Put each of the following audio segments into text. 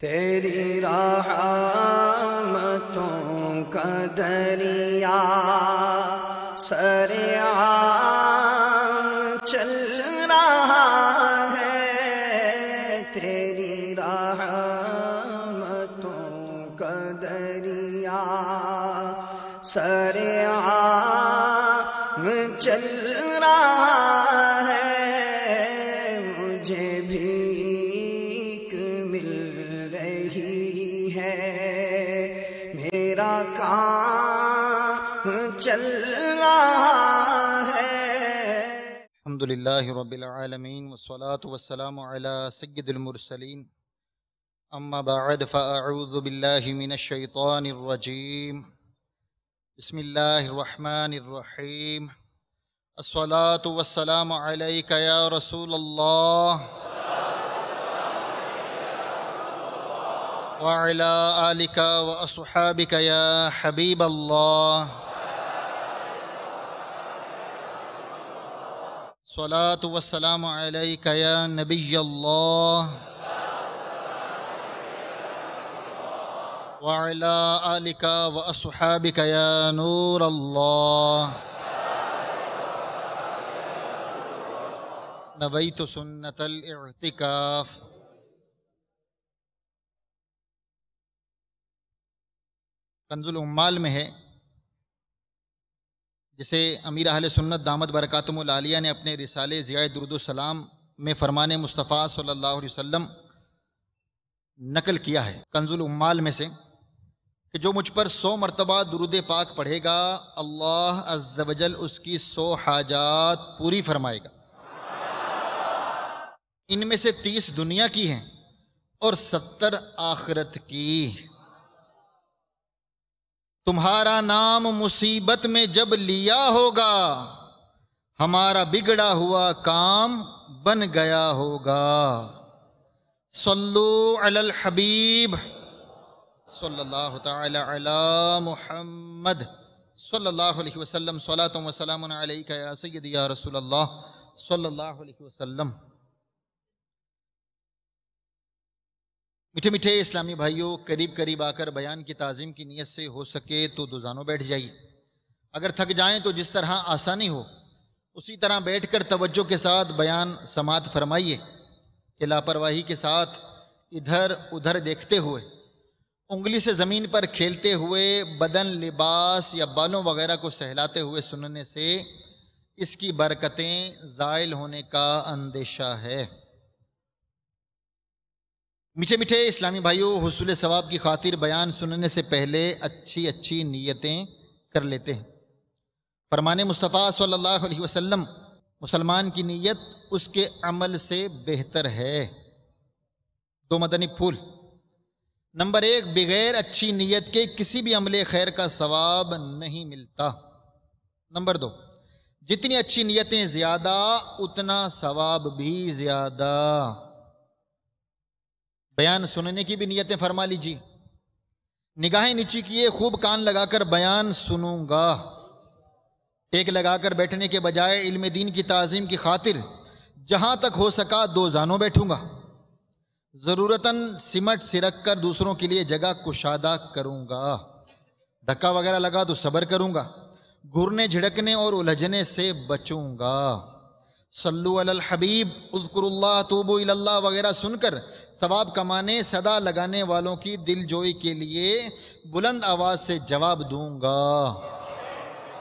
تیری رحمتوں کا دریا سریعان چل رہا ہے، تیری رحمتوں کا دریا سریعان چل رہا ہے، مجھے بھیک مل رہی ہے، میرا کام چل رہا ہے۔ الحمدللہ رب العالمین والصلاة والسلام علی سید المرسلین، اما بعد فاعوذ باللہ من الشیطان الرجیم، بسم اللہ الرحمن الرحیم، الصلاة والسلام علیک یا رسول اللہ وعلی آلک واصحابک یا حبیب اللہ، الصلاة والسلام علیک یا نبی اللہ وعلی آلک واصحابک یا نور اللہ، نویت سنت الاعتکاف۔ کنز العمال میں ہے، جسے امیر اہل سنت دامت برکاتہم العالیہ نے اپنے رسالے ضیاء درود السلام میں فرمان مصطفیٰ صلی اللہ علیہ وسلم نقل کیا ہے۔ کنز العمال میں سے کہ جو مجھ پر 100 مرتبہ درود پاک پڑھے گا، اللہ عز و جل اس کی 100 حاجات پوری فرمائے گا۔ ان میں سے 30 دنیا کی ہیں اور 70 آخرت کی۔ تمہارا نام مصیبت میں جب لیا ہوگا، ہمارا بگڑا ہوا کام بن گیا ہوگا۔ صلو علی الحبیب صلی اللہ تعالی علی محمد صلی اللہ علیہ وسلم، صلاۃ و سلام علیک یا سیدی یا رسول اللہ صلی اللہ علیہ وسلم۔ میٹھے میٹھے اسلامی بھائیوں، قریب قریب آ کر بیان کی تعظیم کی نیت سے ہو سکے تو دوزانوں بیٹھ جائیے۔ اگر تھک جائیں تو جس طرح آسانی ہو اسی طرح بیٹھ کر توجہ کے ساتھ بیان سماعت فرمائیے، کہ لاپرواہی کے ساتھ ادھر ادھر دیکھتے ہوئے، انگلی سے زمین پر کھیلتے ہوئے، بدن، لباس یا بالوں وغیرہ کو سہلاتے ہوئے سننے سے اس کی برکتیں زائل ہونے کا اندیشہ ہے۔ میٹھے میٹھے اسلامی بھائیوں، حصول ثواب کی خاطر بیان سننے سے پہلے اچھی نیتیں کر لیتے ہیں۔ فرمان مصطفیٰ صلی اللہ علیہ وسلم، مسلمان کی نیت اس کے عمل سے بہتر ہے۔ 2 مدنی پھول۔ نمبر 1، بغیر اچھی نیت کے کسی بھی عمل خیر کا ثواب نہیں ملتا۔ نمبر 2، جتنی اچھی نیتیں زیادہ اتنا ثواب بھی زیادہ۔ بیان سننے کی بھی نیتیں فرما لیجیے، نگاہیں نیچی کیے، خوب کان لگا کر بیان سنوں گا۔ ٹیک لگا کر بیٹھنے کے بجائے علم دین کی تعظیم کی خاطر جہاں تک ہو سکا 2 زانوں بیٹھوں گا۔ ضرورتاً سمٹ سرک کر دوسروں کے لیے جگہ کشادہ کروں گا۔ دھکا وغیرہ لگا تو صبر کروں گا، گھرنے جھڑکنے اور الجھنے سے بچوں گا۔ صلو علی الحبیب، اذکر اللہ، توبو الی اللہ وغیرہ سن کر ثواب کمانے، صدا لگانے والوں کی دل جوئی کے لیے بلند آواز سے جواب دوں گا۔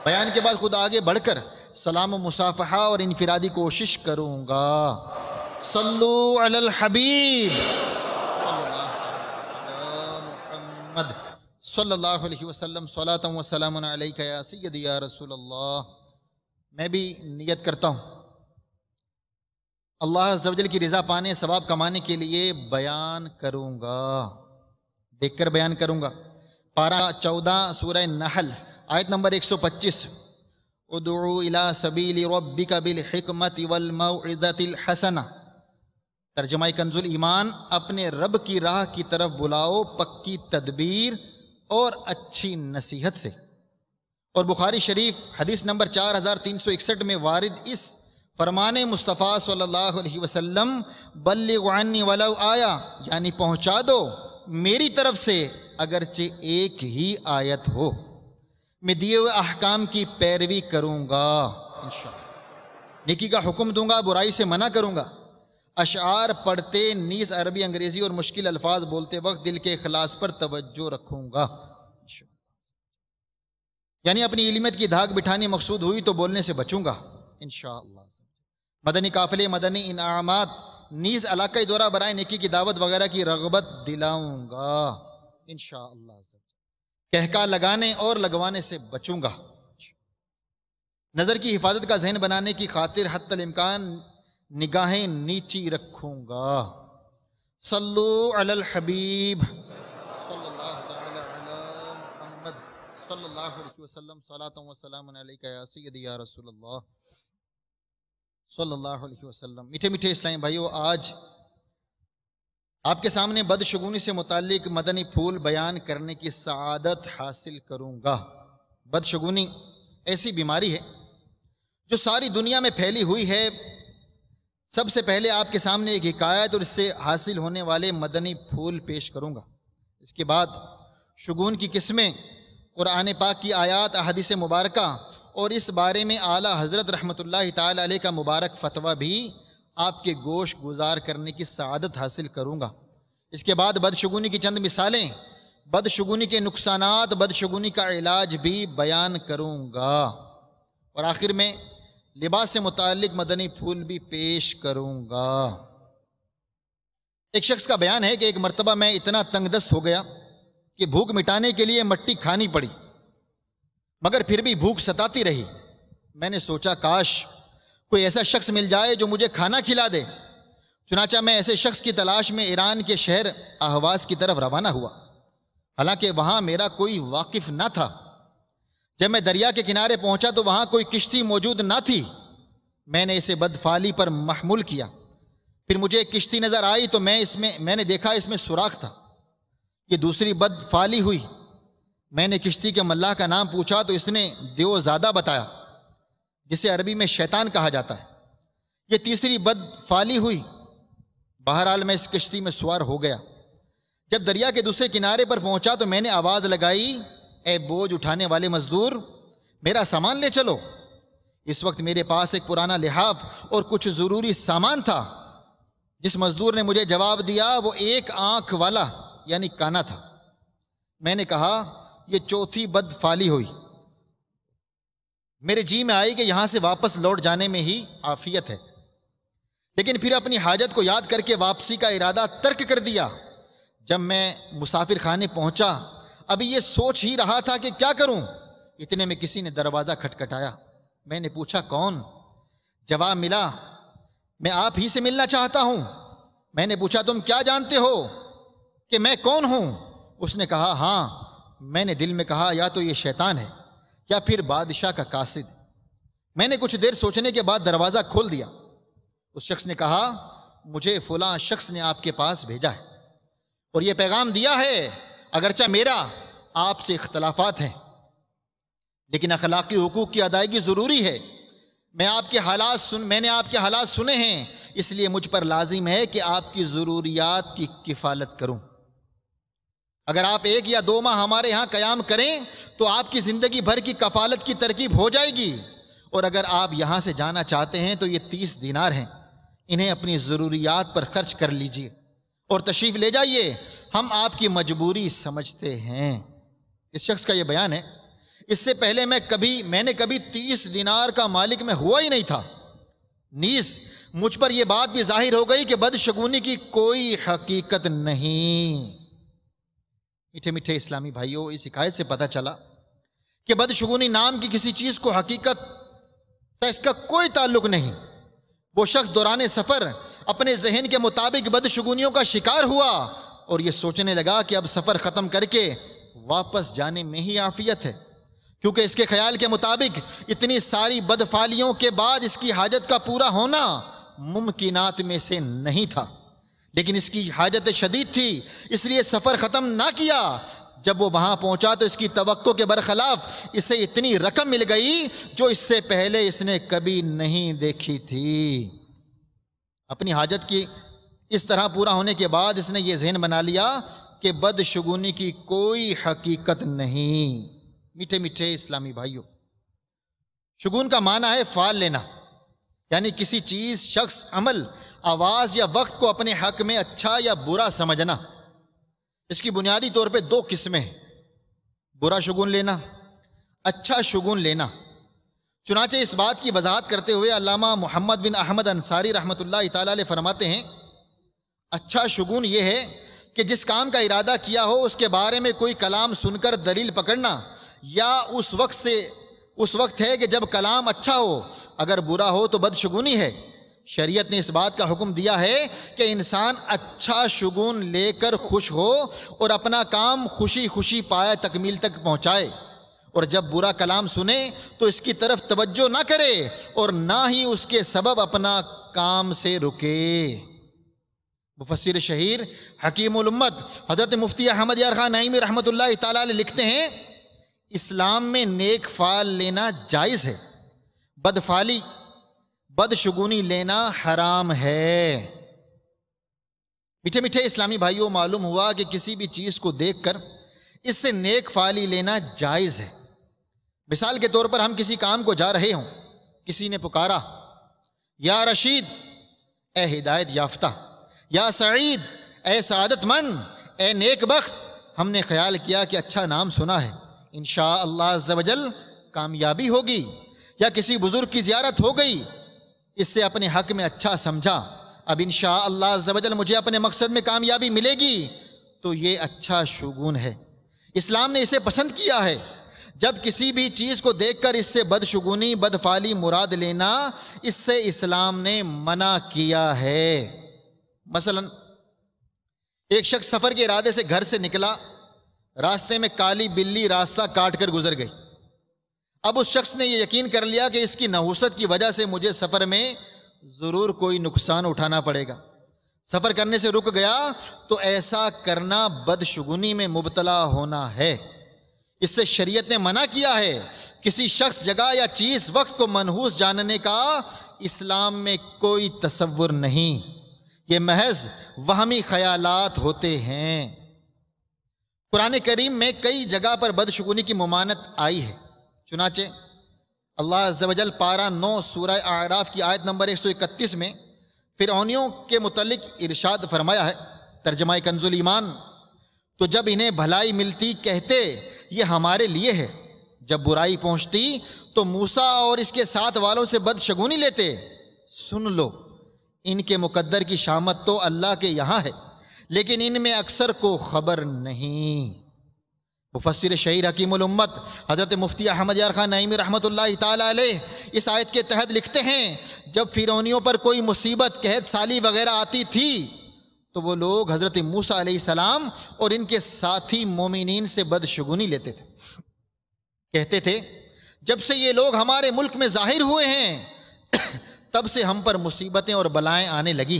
بیان کے بعد خود آگے بڑھ کر سلام و مصافحہ اور انفرادی کوشش کروں گا۔ صلو علی الحبیب صلی اللہ علی محمد صلی اللہ علیہ وسلم، صلاۃ و سلام علیک یا سیدی یا رسول اللہ۔ میں بھی نیت کرتا ہوں اللہ عز و جل کی رضا پانے، ثواب کمانے کے لیے بیان کروں گا، دیکھ کر بیان کروں گا۔ پارہ 14 سورہ نحل آیت نمبر 125، ادعو الی سبیل ربک بالحکمت والموعظۃ الحسنہ۔ ترجمہ کنز الایمان، اپنے رب کی راہ کی طرف بلاؤ پکی تدبیر اور اچھی نصیحت سے۔ اور بخاری شریف حدیث نمبر 4361 میں وارد اس فرمان مصطفیٰ صلی اللہ علیہ وسلم بلغ عنی ولو آیا، یعنی پہنچا دو میری طرف سے اگرچہ ایک ہی آیت ہو، میں دیے ہوئے احکام کی پیروی کروں گا انشاءاللہ، نیکی کا حکم دوں گا، برائی سے منع کروں گا، اشعار پڑھتے نیز عربی انگریزی اور مشکل الفاظ بولتے وقت دل کے اخلاص پر توجہ رکھوں گا، یعنی اپنی علمیت کی دھاگ بٹھانی مقصود ہوئی تو بولنے سے بچوں گا انشاءاللہ۔ مدنی قافلے، مدنی انعامات نیز علاقہ دورہ برائے نیکی کی دعوت وغیرہ کی رغبت دلاؤں گا انشاءاللہ۔ کہکا لگانے اور لگوانے سے بچوں گا، نظر کی حفاظت کا ذہن بنانے کی خاطر حتی الامکان نگاہیں نیچی رکھوں گا۔ صلو علی الحبیب صلی اللہ تعالی علی محمد صلی اللہ علیہ وسلم، صلاۃ و سلام علیکہ یا سیدی یا رسول اللہ صلی اللہ علیہ وسلم۔ میٹھے میٹھے اسلامی بھائیو، آج آپ کے سامنے بدشگونی سے متعلق مدنی پھول بیان کرنے کی سعادت حاصل کروں گا۔ بدشگونی ایسی بیماری ہے جو ساری دنیا میں پھیلی ہوئی ہے۔ سب سے پہلے آپ کے سامنے ایک حکایت اور اس سے حاصل ہونے والے مدنی پھول پیش کروں گا۔ اس کے بعد شگون کی قسمیں، قرآن پاک کی آیات، احادیث مبارکہ اور اس بارے میں اعلیٰ حضرت رحمۃ اللہ تعالی علیہ کا مبارک فتویٰ بھی آپ کے گوش گزار کرنے کی سعادت حاصل کروں گا۔ اس کے بعد بدشگونی کی چند مثالیں، بدشگونی کے نقصانات، بدشگونی کا علاج بھی بیان کروں گا، اور آخر میں لباس سے متعلق مدنی پھول بھی پیش کروں گا۔ ایک شخص کا بیان ہے کہ ایک مرتبہ میں اتنا تنگ دست ہو گیا کہ بھوک مٹانے کے لیے مٹی کھانی پڑی، مگر پھر بھی بھوک ستاتی رہی۔ میں نے سوچا کاش کوئی ایسا شخص مل جائے جو مجھے کھانا کھلا دے۔ چنانچہ میں ایسے شخص کی تلاش میں ایران کے شہر اہواز کی طرف روانہ ہوا، حالانکہ وہاں میرا کوئی واقف نہ تھا۔ جب میں دریا کے کنارے پہنچا تو وہاں کوئی کشتی موجود نہ تھی۔ میں نے اسے بدفعلی پر محمول کیا۔ پھر مجھے ایک کشتی نظر آئی تو میں نے دیکھا اس میں سوراخ تھا۔ یہ دوسری بدفعلی ہوئی۔ میں نے کشتی کے ملاح کا نام پوچھا تو اس نے دیوزادہ بتایا، جسے عربی میں شیطان کہا جاتا ہے۔ یہ تیسری بدفعلی ہوئی۔ بہرحال میں اس کشتی میں سوار ہو گیا۔ جب دریا کے دوسرے کنارے پر پہنچا تو میں نے آواز لگائی، اے بوجھ اٹھانے والے مزدور، میرا سامان لے چلو۔ اس وقت میرے پاس ایک پرانا لحاف اور کچھ ضروری سامان تھا۔ جس مزدور نے مجھے جواب دیا وہ ایک آنکھ والا یعنی کانا تھا۔ میں نے کہا یہ چوتھی بدفعلی ہوئی۔ میرے جی میں آئی کہ یہاں سے واپس لوٹ جانے میں ہی عافیت ہے، لیکن پھر اپنی حاجت کو یاد کر کے واپسی کا ارادہ ترک کر دیا۔ جب میں مسافر خانے پہنچا ابھی یہ سوچ ہی رہا تھا کہ کیا کروں، اتنے میں کسی نے دروازہ کھٹکھٹایا۔ میں نے پوچھا کون؟ جواب ملا میں آپ ہی سے ملنا چاہتا ہوں۔ میں نے پوچھا تم کیا جانتے ہو کہ میں کون ہوں؟ اس نے کہا ہاں۔ میں نے دل میں کہا یا تو یہ شیطان ہے یا پھر بادشاہ کا قاصد۔ میں نے کچھ دیر سوچنے کے بعد دروازہ کھول دیا۔ اس شخص نے کہا مجھے فلاں شخص نے آپ کے پاس بھیجا ہے اور یہ پیغام دیا ہے، اگرچہ میرا آپ سے اختلافات ہیں لیکن اخلاقی حقوق کی ادائیگی ضروری ہے۔ میں نے آپ کے حالات سنے ہیں، اس لیے مجھ پر لازم ہے کہ آپ کی ضروریات کی کفالت کروں۔ اگر آپ 1 یا 2 ماہ ہمارے ہاں قیام کریں تو آپ کی زندگی بھر کی کفالت کی ترکیب ہو جائے گی، اور اگر آپ یہاں سے جانا چاہتے ہیں تو یہ 30 دینار ہیں، انہیں اپنی ضروریات پر خرچ کر لیجئے اور تشریف لے جائیے، ہم آپ کی مجبوری سمجھتے ہیں۔ اس شخص کا یہ بیان ہے۔ اس سے پہلے میں نے کبھی 30 دینار کا مالک میں ہوا ہی نہیں تھا۔ نیز مجھ پر یہ بات بھی ظاہر ہو گئی کہ بدشگونی کی کوئی حقیقت نہیں۔ میٹھے میٹھے اسلامی بھائیوں، اس حکایت سے پتہ چلا کہ بدشگونی نام کی کسی چیز کو حقیقت سے اس کا کوئی تعلق نہیں۔ وہ شخص دوران سفر اپنے ذہن کے مطابق بدشگونیوں کا شکار ہوا اور یہ سوچنے لگا کہ اب سفر ختم کر کے واپس جانے میں ہی عافیت ہے، کیونکہ اس کے خیال کے مطابق اتنی ساری بدفعلیوں کے بعد اس کی حاجت کا پورا ہونا ممکنات میں سے نہیں تھا، لیکن اس کی حاجت شدید تھی، اس لیے سفر ختم نہ کیا۔ جب وہ وہاں پہنچا تو اس کی توقع کے برخلاف اسے اتنی رقم مل گئی جو اس سے پہلے اس نے کبھی نہیں دیکھی تھی۔ اپنی حاجت کی اس طرح پورا ہونے کے بعد اس نے یہ ذہن بنا لیا کہ بدشگونی کی کوئی حقیقت نہیں۔ میٹھے میٹھے اسلامی بھائیوں، شگون کا معنی ہے فعال لینا، یعنی کسی چیز، شخص، عمل، آواز یا وقت کو اپنے حق میں اچھا یا برا سمجھنا۔ اس کی بنیادی طور پہ دو قسمیں ہیں، برا شگون لینا، اچھا شگون لینا۔ چنانچہ اس بات کی وضاحت کرتے ہوئے علامہ محمد بن احمد انصاری رحمۃ اللہ تعالی علیہ فرماتے ہیں، اچھا شگون یہ ہے کہ جس کام کا ارادہ کیا ہو اس کے بارے میں کوئی کلام سن کر دلیل پکڑنا، یا اس وقت ہے کہ جب کلام اچھا ہو، اگر برا ہو تو بدشگونی ہے۔ شریعت نے اس بات کا حکم دیا ہے کہ انسان اچھا شگون لے کر خوش ہو اور اپنا کام خوشی خوشی پائے تکمیل تک پہنچائے، اور جب برا کلام سنے تو اس کی طرف توجہ نہ کرے اور نہ ہی اس کے سبب اپنا کام سے رکے۔ مفسر شہیر حکیم الامت حضرت مفتی احمد یار خان نعیمی رحمۃ اللہ تعالی علیہ لکھتے ہیں، اسلام میں نیک فعل لینا جائز ہے، بدفعلی، بدشگونی لینا حرام ہے۔ میٹھے میٹھے اسلامی بھائیوں، معلوم ہوا کہ کسی بھی چیز کو دیکھ کر اس سے نیک فعلی لینا جائز ہے۔ مثال کے طور پر ہم کسی کام کو جا رہے ہوں، کسی نے پکارا، یا رشید اے ہدایت یافتہ، یا سعید اے سعادت مند، اے نیک بخت، ہم نے خیال کیا کہ اچھا نام سنا ہے، انشاءاللہ عز و جل کامیابی ہوگی، یا کسی بزرگ کی زیارت ہو گئی، اس سے اپنے حق میں اچھا سمجھا، اب انشاءاللہ عز و جل مجھے اپنے مقصد میں کامیابی ملے گی، تو یہ اچھا شگون ہے۔ اسلام نے اسے پسند کیا ہے۔ جب کسی بھی چیز کو دیکھ کر اس سے بدشگونی، بدفعلی مراد لینا، اس سے اسلام نے منع کیا ہے۔ مثلا ایک شخص سفر کے ارادے سے گھر سے نکلا، راستے میں کالی بلی راستہ کاٹ کر گزر گئی۔ اب اس شخص نے یہ یقین کر لیا کہ اس کی نحوست کی وجہ سے مجھے سفر میں ضرور کوئی نقصان اٹھانا پڑے گا، سفر کرنے سے رک گیا، تو ایسا کرنا بدشگونی میں مبتلا ہونا ہے۔ اس سے شریعت نے منع کیا ہے۔ کسی شخص، جگہ یا چیز، وقت کو منحوس جاننے کا اسلام میں کوئی تصور نہیں، یہ محض وہمی خیالات ہوتے ہیں۔ قرآن کریم میں کئی جگہ پر بدشگونی کی ممانعت آئی ہے، چنانچہ اللہ عز و جل پارہ 9 سورہ اعراف کی آیت نمبر 131 میں فرعونیوں کے متعلق ارشاد فرمایا ہے، ترجمہ کنز ایمان، تو جب انہیں بھلائی ملتی کہتے یہ ہمارے لیے ہے، جب برائی پہنچتی تو موسیٰ اور اس کے ساتھ والوں سے بدشگونی لیتے۔ سن لو، ان کے مقدر کی شامت تو اللہ کے یہاں ہے، لیکن ان میں اکثر کو خبر نہیں۔ مفسر شہیر حکیم الامت حضرت مفتی احمد یار خان نعیمی رحمۃ اللہ تعالی علیہ اس آیت کے تحت لکھتے ہیں، جب فرعونیوں پر کوئی مصیبت، قحط سالی وغیرہ آتی تھی تو وہ لوگ حضرت موسیٰ علیہ السلام اور ان کے ساتھی مومنین سے بدشگونی لیتے تھے، کہتے تھے جب سے یہ لوگ ہمارے ملک میں ظاہر ہوئے ہیں تب سے ہم پر مصیبتیں اور بلائیں آنے لگی۔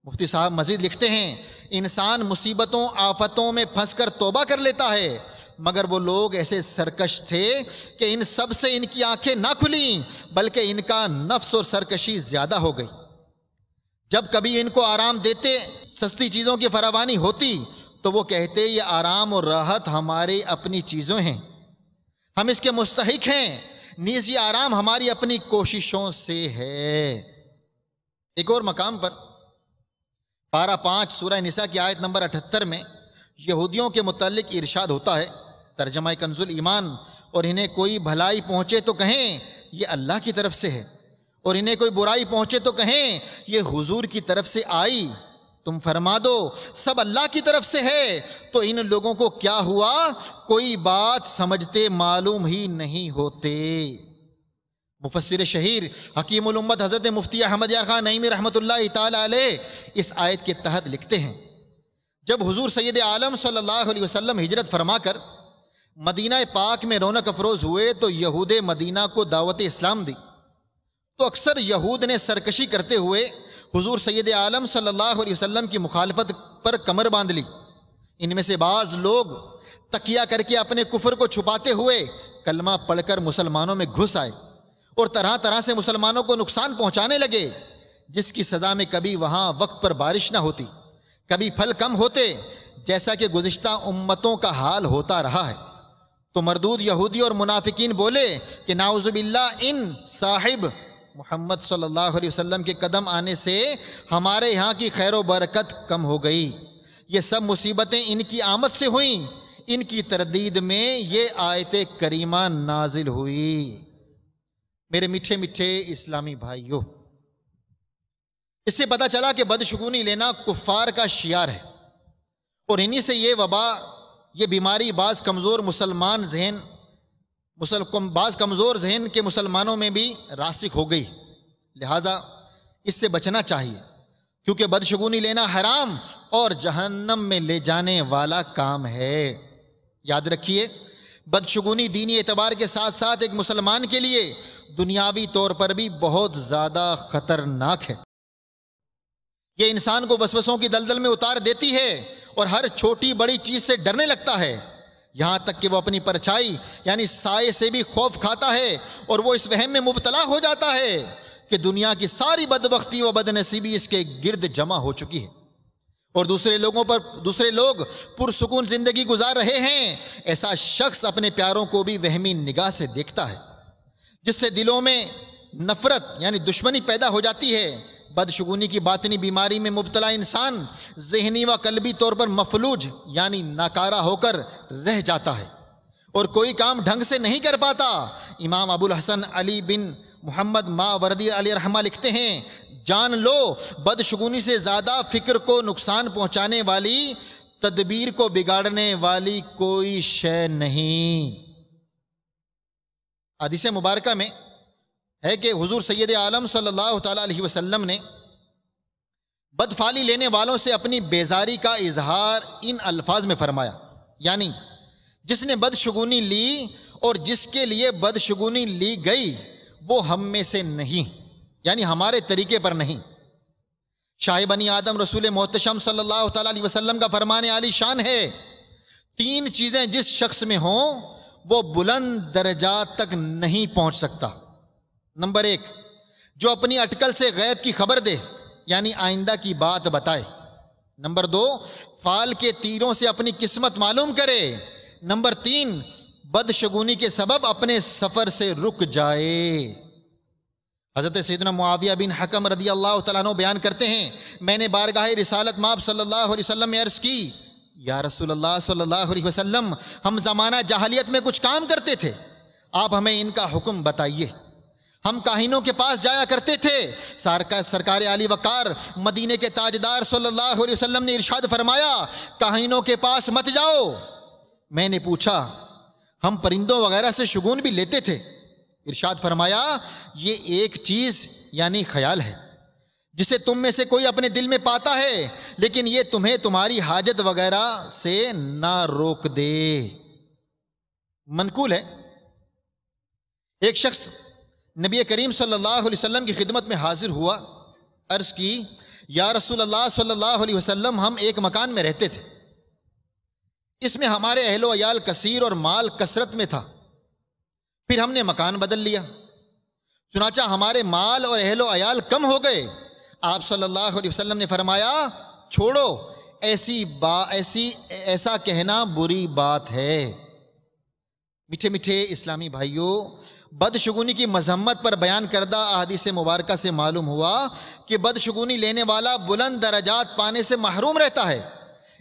مفتی صاحب مزید لکھتے ہیں، انسان مصیبتوں، آفتوں میں پھنس کر توبہ کر لیتا ہے، مگر وہ لوگ ایسے سرکش تھے کہ ان سب سے ان کی آنکھیں نہ کھلیں، بلکہ ان کا نفس اور سرکشی زیادہ ہو گئی۔ جب کبھی ان کو آرام دیتے، سستی چیزوں کی فراوانی ہوتی، تو وہ کہتے یہ آرام اور راحت ہماری اپنی چیزوں ہیں، ہم اس کے مستحق ہیں، نیز یہ آرام ہماری اپنی کوششوں سے ہے۔ ایک اور مقام پر پارہ 5 سورہ نساء کی آیت نمبر 78 میں یہودیوں کے متعلق ارشاد ہوتا ہے، ترجمہ کنز ایمان، اور انہیں کوئی بھلائی پہنچے تو کہیں یہ اللہ کی طرف سے ہے، اور انہیں کوئی برائی پہنچے تو کہیں یہ حضور کی طرف سے آئی، تم فرما دو سب اللہ کی طرف سے ہے، تو ان لوگوں کو کیا ہوا، کوئی بات سمجھتے معلوم ہی نہیں ہوتے۔ مفسر شہیر حکیم الامت حضرت مفتی احمد یار خان نعیمی رحمۃ اللہ تعالی علیہ اس آیت کے تحت لکھتے ہیں، جب حضور سید عالم صلی اللہ علیہ وسلم ہجرت فرما کر مدینہ پاک میں رونق افروز ہوئے تو یہود مدینہ کو دعوت اسلام دی، تو اکثر یہود نے سرکشی کرتے ہوئے حضور سید عالم صلی اللہ علیہ وسلم کی مخالفت پر کمر باندھ لی۔ ان میں سے بعض لوگ تکیہ کر کے اپنے کفر کو چھپاتے ہوئے کلمہ پڑھ کر مسلمانوں میں گھس آئے اور طرح طرح سے مسلمانوں کو نقصان پہنچانے لگے، جس کی سزا میں کبھی وہاں وقت پر بارش نہ ہوتی، کبھی پھل کم ہوتے، جیسا کہ گزشتہ امتوں کا حال ہوتا رہا ہے۔ تو مردود یہودی اور منافقین بولے کہ نعوذ باللہ ان صاحب محمد صلی اللہ علیہ وسلم کے قدم آنے سے ہمارے یہاں کی خیر و برکت کم ہو گئی، یہ سب مصیبتیں ان کی آمد سے ہوئیں۔ ان کی تردید میں یہ آیت کریمہ نازل ہوئی۔ میرے میٹھے میٹھے اسلامی بھائیوں، اس سے پتہ چلا کہ بدشگونی لینا کفار کا شعار ہے، اور انہی سے یہ وبا، یہ بیماری بعض کمزور ذہن کے مسلمانوں میں بھی راسخ ہو گئی۔ لہٰذا اس سے بچنا چاہیے، کیونکہ بدشگونی لینا حرام اور جہنم میں لے جانے والا کام ہے۔ یاد رکھیے، بدشگونی دینی اعتبار کے ساتھ ساتھ ایک مسلمان کے لیے دنیاوی طور پر بھی بہت زیادہ خطرناک ہے۔ یہ انسان کو وسوسوں کی دلدل میں اتار دیتی ہے اور ہر چھوٹی بڑی چیز سے ڈرنے لگتا ہے، یہاں تک کہ وہ اپنی پرچھائی یعنی سائے سے بھی خوف کھاتا ہے، اور وہ اس وہم میں مبتلا ہو جاتا ہے کہ دنیا کی ساری بدبختی و بدنصیبی اس کے گرد جمع ہو چکی ہے، اور دوسرے لوگ پرسکون زندگی گزار رہے ہیں۔ ایسا شخص اپنے پیاروں کو بھی وہمی نگاہ سے دیکھتا ہے، جس سے دلوں میں نفرت یعنی دشمنی پیدا ہو جاتی ہے۔ بدشگونی کی باطنی بیماری میں مبتلا انسان ذہنی و قلبی طور پر مفلوج یعنی ناکارہ ہو کر رہ جاتا ہے، اور کوئی کام ڈھنگ سے نہیں کر پاتا۔ امام ابو الحسن علی بن محمد ماوردی علیہ رحمہ لکھتے ہیں، جان لو بدشگونی سے زیادہ فکر کو نقصان پہنچانے والی، تدبیر کو بگاڑنے والی کوئی شے نہیں۔ حدیث مبارکہ میں ہے کہ حضور سید عالم صلی اللہ تعالیٰ علیہ وسلم نے بدفعلی لینے والوں سے اپنی بیزاری کا اظہار ان الفاظ میں فرمایا، یعنی جس نے بدشگونی لی اور جس کے لیے بدشگونی لی گئی وہ ہم میں سے نہیں، یعنی ہمارے طریقے پر نہیں۔ شاہ بنی آدم رسول محتشم صلی اللہ تعالیٰ علیہ وسلم کا فرمان عالی شان ہے، 3 چیزیں جس شخص میں ہوں وہ بلند درجات تک نہیں پہنچ سکتا۔ نمبر 1، جو اپنی اٹکل سے غیب کی خبر دے یعنی آئندہ کی بات بتائے۔ نمبر 2، فال کے تیروں سے اپنی قسمت معلوم کرے۔ نمبر 3، بدشگونی کے سبب اپنے سفر سے رک جائے۔ حضرت سیدنا معاویہ بن حکم رضی اللہ تعالیٰ عنہ بیان کرتے ہیں، میں نے بارگاہ رسالت مآب صلی اللہ علیہ وسلم میں عرض کی، یا رسول اللہ صلی اللہ علیہ وسلم، ہم زمانہ جاہلیت میں کچھ کام کرتے تھے، آپ ہمیں ان کا حکم بتائیے۔ ہم کاہنوں کے پاس جایا کرتے تھے۔ سرکار علی وقار مدینے کے تاجدار صلی اللہ علیہ وسلم نے ارشاد فرمایا، کاہنوں کے پاس مت جاؤ۔ میں نے پوچھا، ہم پرندوں وغیرہ سے شگون بھی لیتے تھے۔ ارشاد فرمایا، یہ ایک چیز یعنی خیال ہے جسے تم میں سے کوئی اپنے دل میں پاتا ہے، لیکن یہ تمہیں تمہاری حاجت وغیرہ سے نہ روک دے۔ منقول ہے، ایک شخص نبی کریم صلی اللہ علیہ وسلم کی خدمت میں حاضر ہوا، عرض کی، یا رسول اللہ صلی اللہ علیہ وسلم، ہم ایک مکان میں رہتے تھے، اس میں ہمارے اہل و عیال کثیر اور مال کثرت میں تھا، پھر ہم نے مکان بدل لیا، چنانچہ ہمارے مال اور اہل و عیال کم ہو گئے۔ آپ صلی اللہ علیہ وسلم نے فرمایا، چھوڑو، ایسا کہنا بری بات ہے۔ میٹھے میٹھے اسلامی بھائیوں، بدشگونی کی مذمت پر بیان کردہ احادیث مبارکہ سے معلوم ہوا کہ بدشگونی لینے والا بلند درجات پانے سے محروم رہتا ہے۔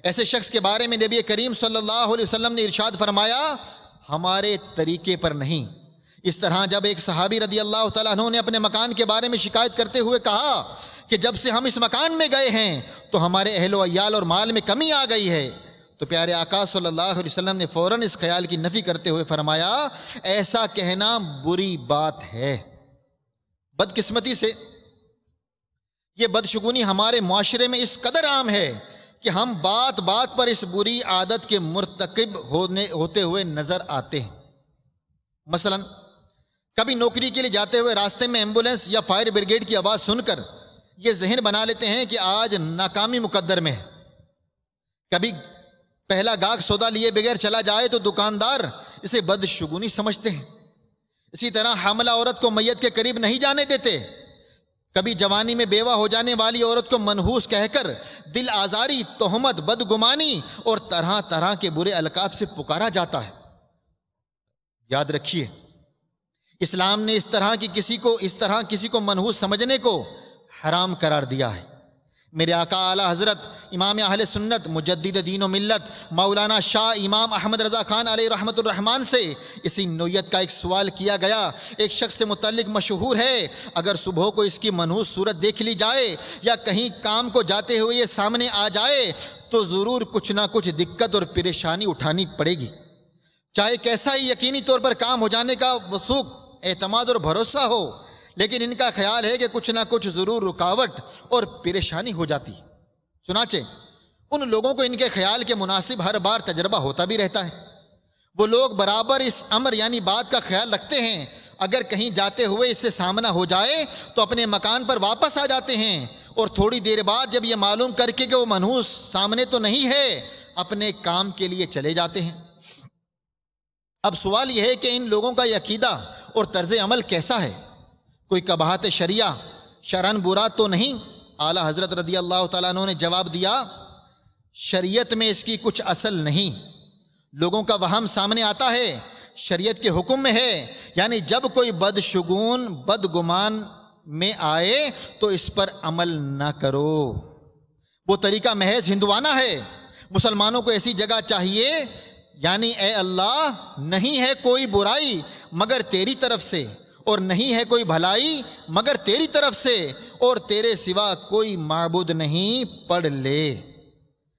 ایسے شخص کے بارے میں نبی کریم صلی اللہ علیہ وسلم نے ارشاد فرمایا، ہمارے طریقے پر نہیں۔ اس طرح جب ایک صحابی رضی اللہ تعالیٰ عنہ نے اپنے مکان کے بارے میں شکایت کرتے ہوئے کہا کہ جب سے ہم اس مکان میں گئے ہیں تو ہمارے اہل و عیال اور مال میں کمی آ گئی ہے، تو پیارے آقا صلی اللہ علیہ وسلم نے فوراً اس خیال کی نفی کرتے ہوئے فرمایا، ایسا کہنا بری بات ہے۔ بدقسمتی سے یہ بدشگونی ہمارے معاشرے میں اس قدر عام ہے کہ ہم بات بات پر اس بری عادت کے مرتکب ہوتے ہوئے نظر آتے ہیں۔ مثلا کبھی نوکری کے لیے جاتے ہوئے راستے میں ایمبولینس یا فائر بریگیڈ کی آواز سن کر یہ ذہن بنا لیتے ہیں کہ آج ناکامی مقدر میں ہے۔ کبھی پہلا گاہک سودا لیے بغیر چلا جائے تو دکاندار اسے بدشگونی سمجھتے ہیں۔ اسی طرح حاملہ عورت کو میت کے قریب نہیں جانے دیتے۔ کبھی جوانی میں بیوہ ہو جانے والی عورت کو منحوس کہہ کر دل آزاری، تہمت، بدگمانی اور طرح طرح کے برے القاب سے پکارا جاتا ہے۔ یاد رکھیے، اسلام نے اس طرح کسی کو منحوس سمجھنے کو حرام قرار دیا ہے۔ میرے آقا اعلی حضرت امام اہل سنت مجدد دین و ملت مولانا شاہ امام احمد رضا خان علیہ رحمت الرحمن سے اسی نوعیت کا ایک سوال کیا گیا۔ ایک شخص سے متعلق مشہور ہے، اگر صبح کو اس کی منحوس صورت دیکھ لی جائے یا کہیں کام کو جاتے ہوئے یہ سامنے آ جائے تو ضرور کچھ نہ کچھ دقت اور پریشانی اٹھانی پڑے گی، چاہے کیسا ہی یقینی طور پر کام ہو جانے کا وثوق، اعتماد اور بھروسہ ہو، لیکن ان کا خیال ہے کہ کچھ نہ کچھ ضرور رکاوٹ اور پریشانی ہو جاتی۔ چنانچہ ان لوگوں کو ان کے خیال کے مناسب ہر بار تجربہ ہوتا بھی رہتا ہے۔ وہ لوگ برابر اس امر یعنی بات کا خیال رکھتے ہیں، اگر کہیں جاتے ہوئے اس سے سامنا ہو جائے تو اپنے مکان پر واپس آ جاتے ہیں، اور تھوڑی دیر بعد جب یہ معلوم کر کے کہ وہ منحوس سامنے تو نہیں ہے، اپنے کام کے لیے چلے جاتے ہیں۔ اب سوال یہ ہے کہ ان لوگوں کا یہ عقیدہ اور طرز عمل کیسا ہے؟ کوئی قباحت شریعہ شرعاً برا تو نہیں؟ اعلیٰ حضرت رضی اللہ تعالیٰ عنہ نے جواب دیا، شریعت میں اس کی کچھ اصل نہیں، لوگوں کا وہم سامنے آتا ہے، شریعت کے حکم میں ہے، یعنی جب کوئی بدشگون بدگمان میں آئے تو اس پر عمل نہ کرو۔ وہ طریقہ محض ہندوانہ ہے۔ مسلمانوں کو ایسی جگہ چاہیے، یعنی اے اللہ نہیں ہے کوئی برائی مگر تیری طرف سے، اور نہیں ہے کوئی بھلائی مگر تیری طرف سے، اور تیرے سوا کوئی معبود نہیں، پڑھ لے۔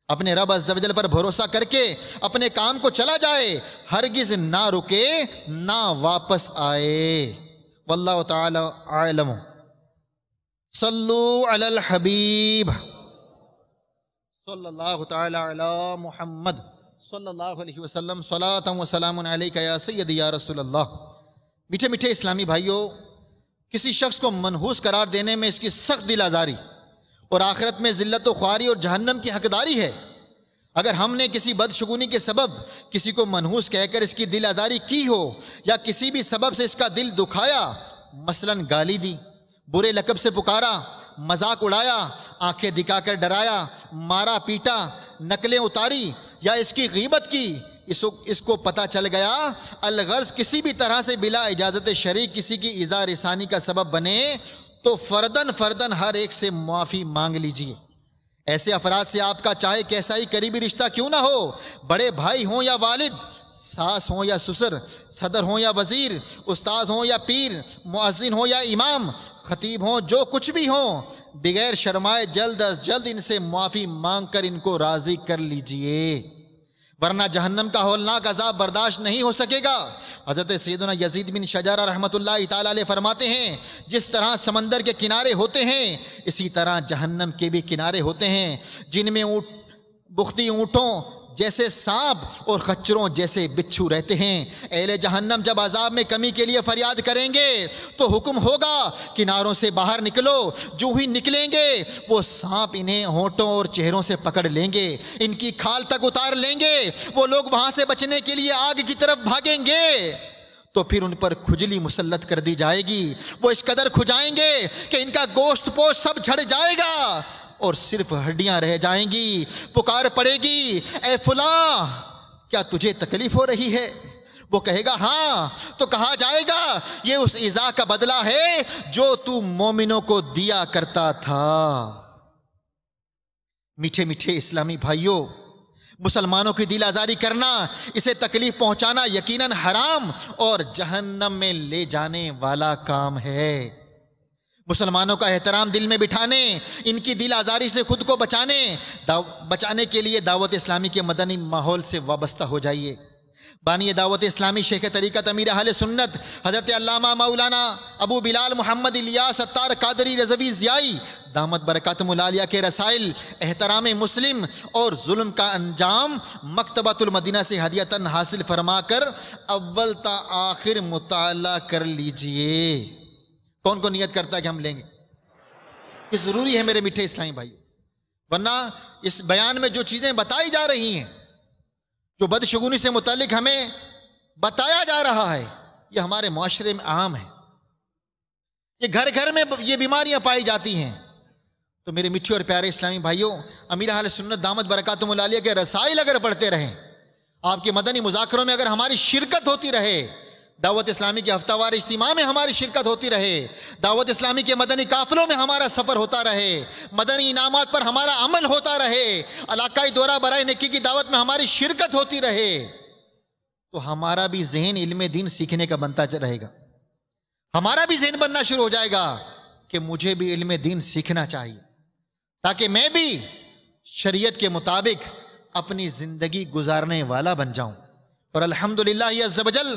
اپنے رب عز و جل پر بھروسہ کر کے اپنے کام کو چلا جائے، ہرگز نہ رکے نہ واپس آئے۔ واللہ تعالی اعلم۔ صلو علی الحبیب صلی اللہ تعالی علی محمد صلی اللہ علیہ وسلم، صلاۃ و سلام علیک یا سیدی یا رسول اللہ۔ میٹھے میٹھے اسلامی بھائیوں، کسی شخص کو منحوس قرار دینے میں اس کی سخت دل آزاری اور آخرت میں ذلت و خواری اور جہنم کی حقداری ہے۔ اگر ہم نے کسی بدشگونی کے سبب کسی کو منحوس کہہ کر اس کی دل آزاری کی ہو، یا کسی بھی سبب سے اس کا دل دکھایا، مثلاً گالی دی، برے لقب سے پکارا، مذاق اڑایا، آنکھیں دکھا کر ڈرایا، مارا پیٹا، نقلیں اتاری یا اس کی غیبت کی، اس کو پتہ چل گیا الغرض کسی بھی طرح سے بلا اجازت شرعی کسی کی ایذا رسانی کا سبب بنے، تو فرداً ہر ایک سے معافی مانگ لیجیے۔ ایسے افراد سے آپ کا چاہے کیسا ہی قریبی رشتہ کیوں نہ ہو، بڑے بھائی ہوں یا والد، ساس ہوں یا سسر، صدر ہوں یا وزیر، استاد ہوں یا پیر، مؤذن ہوں یا امام، خطیب ہوں، جو کچھ بھی ہوں، بغیر شرمائے جلد از جلد ان سے معافی مانگ کر ان کو راضی کر لیجئے، ورنہ جہنم کا ہولناک عذاب برداشت نہیں ہو سکے گا۔ حضرت سیدنا یزید بن شجارہ رحمۃ اللہ تعالی علیہ فرماتے ہیں، جس طرح سمندر کے کنارے ہوتے ہیں اسی طرح جہنم کے بھی کنارے ہوتے ہیں، جن میں بختی اونٹوں جیسے سانپ اور خچروں جیسے بچھو رہتے ہیں۔ اہل جہنم جب عذاب میں کمی کے لیے فریاد کریں گے تو حکم ہوگا کناروں سے باہر نکلو، جو ہی نکلیں گے وہ سانپ انہیں ہونٹوں اور چہروں سے پکڑ لیں گے، ان کی کھال تک اتار لیں گے، وہ لوگ وہاں سے بچنے کے لیے آگ کی طرف بھاگیں گے تو پھر ان پر کھجلی مسلط کر دی جائے گی، وہ اس قدر کھجائیں گے کہ ان کا گوشت پوش سب جھڑ جائے گا اور صرف ہڈیاں رہ جائیں گی۔ پکار پڑے گی، اے فلاں کیا تجھے تکلیف ہو رہی ہے؟ وہ کہے گا ہاں، تو کہا جائے گا یہ اس ایذا کا بدلہ ہے جو تو مومنوں کو دیا کرتا تھا۔ میٹھے میٹھے اسلامی بھائیوں، مسلمانوں کی دل آزاری کرنا، اسے تکلیف پہنچانا یقیناً حرام اور جہنم میں لے جانے والا کام ہے۔ مسلمانوں کا احترام دل میں بٹھانے، ان کی دل آزاری سے خود کو بچانے کے لیے دعوت اسلامی کے مدنی ماحول سے وابستہ ہو جائیے۔ بانی دعوت اسلامی شیخ طریقت امیر اہل سنت حضرت علامہ مولانا ابو بلال محمد الیاس اتار قادری رضوی ضیائی دامت برکاتہم العالیہ کے رسائل احترام مسلم اور ظلم کا انجام مکتبۃ المدینہ سے ہدیۃً حاصل فرما کر اول تا آخر مطالعہ کر لیجئے۔ کون کو نیت کرتا ہے کہ ہم لیں گے؟ یہ ضروری ہے میرے میٹھے اسلامی بھائی، ورنہ اس بیان میں جو چیزیں بتائی جا رہی ہیں، جو بدشگونی سے متعلق ہمیں بتایا جا رہا ہے، یہ ہمارے معاشرے میں عام ہے۔ یہ گھر گھر میں یہ بیماریاں پائی جاتی ہیں۔ تو میرے میٹھے اور پیارے اسلامی بھائیوں، امیر اہل سنت دامت برکاتہم العالیہ کے رسائل اگر پڑھتے رہیں، آپ کے مدنی مذاکروں میں اگر ہماری شرکت ہوتی رہے، دعوت اسلامی کے ہفتہ وار اجتماع میں ہماری شرکت ہوتی رہے، دعوت اسلامی کے مدنی قافلوں میں ہمارا سفر ہوتا رہے، مدنی انعامات پر ہمارا عمل ہوتا رہے، علاقائی دورہ برائے نیکی کی دعوت میں ہماری شرکت ہوتی رہے، تو ہمارا بھی ذہن علم دین سیکھنے کا بنتا رہے گا، ہمارا بھی ذہن بننا شروع ہو جائے گا کہ مجھے بھی علم دین سیکھنا چاہیے، تاکہ میں بھی شریعت کے مطابق اپنی زندگی گزارنے والا بن جاؤں۔ اور الحمدللہ عز وجل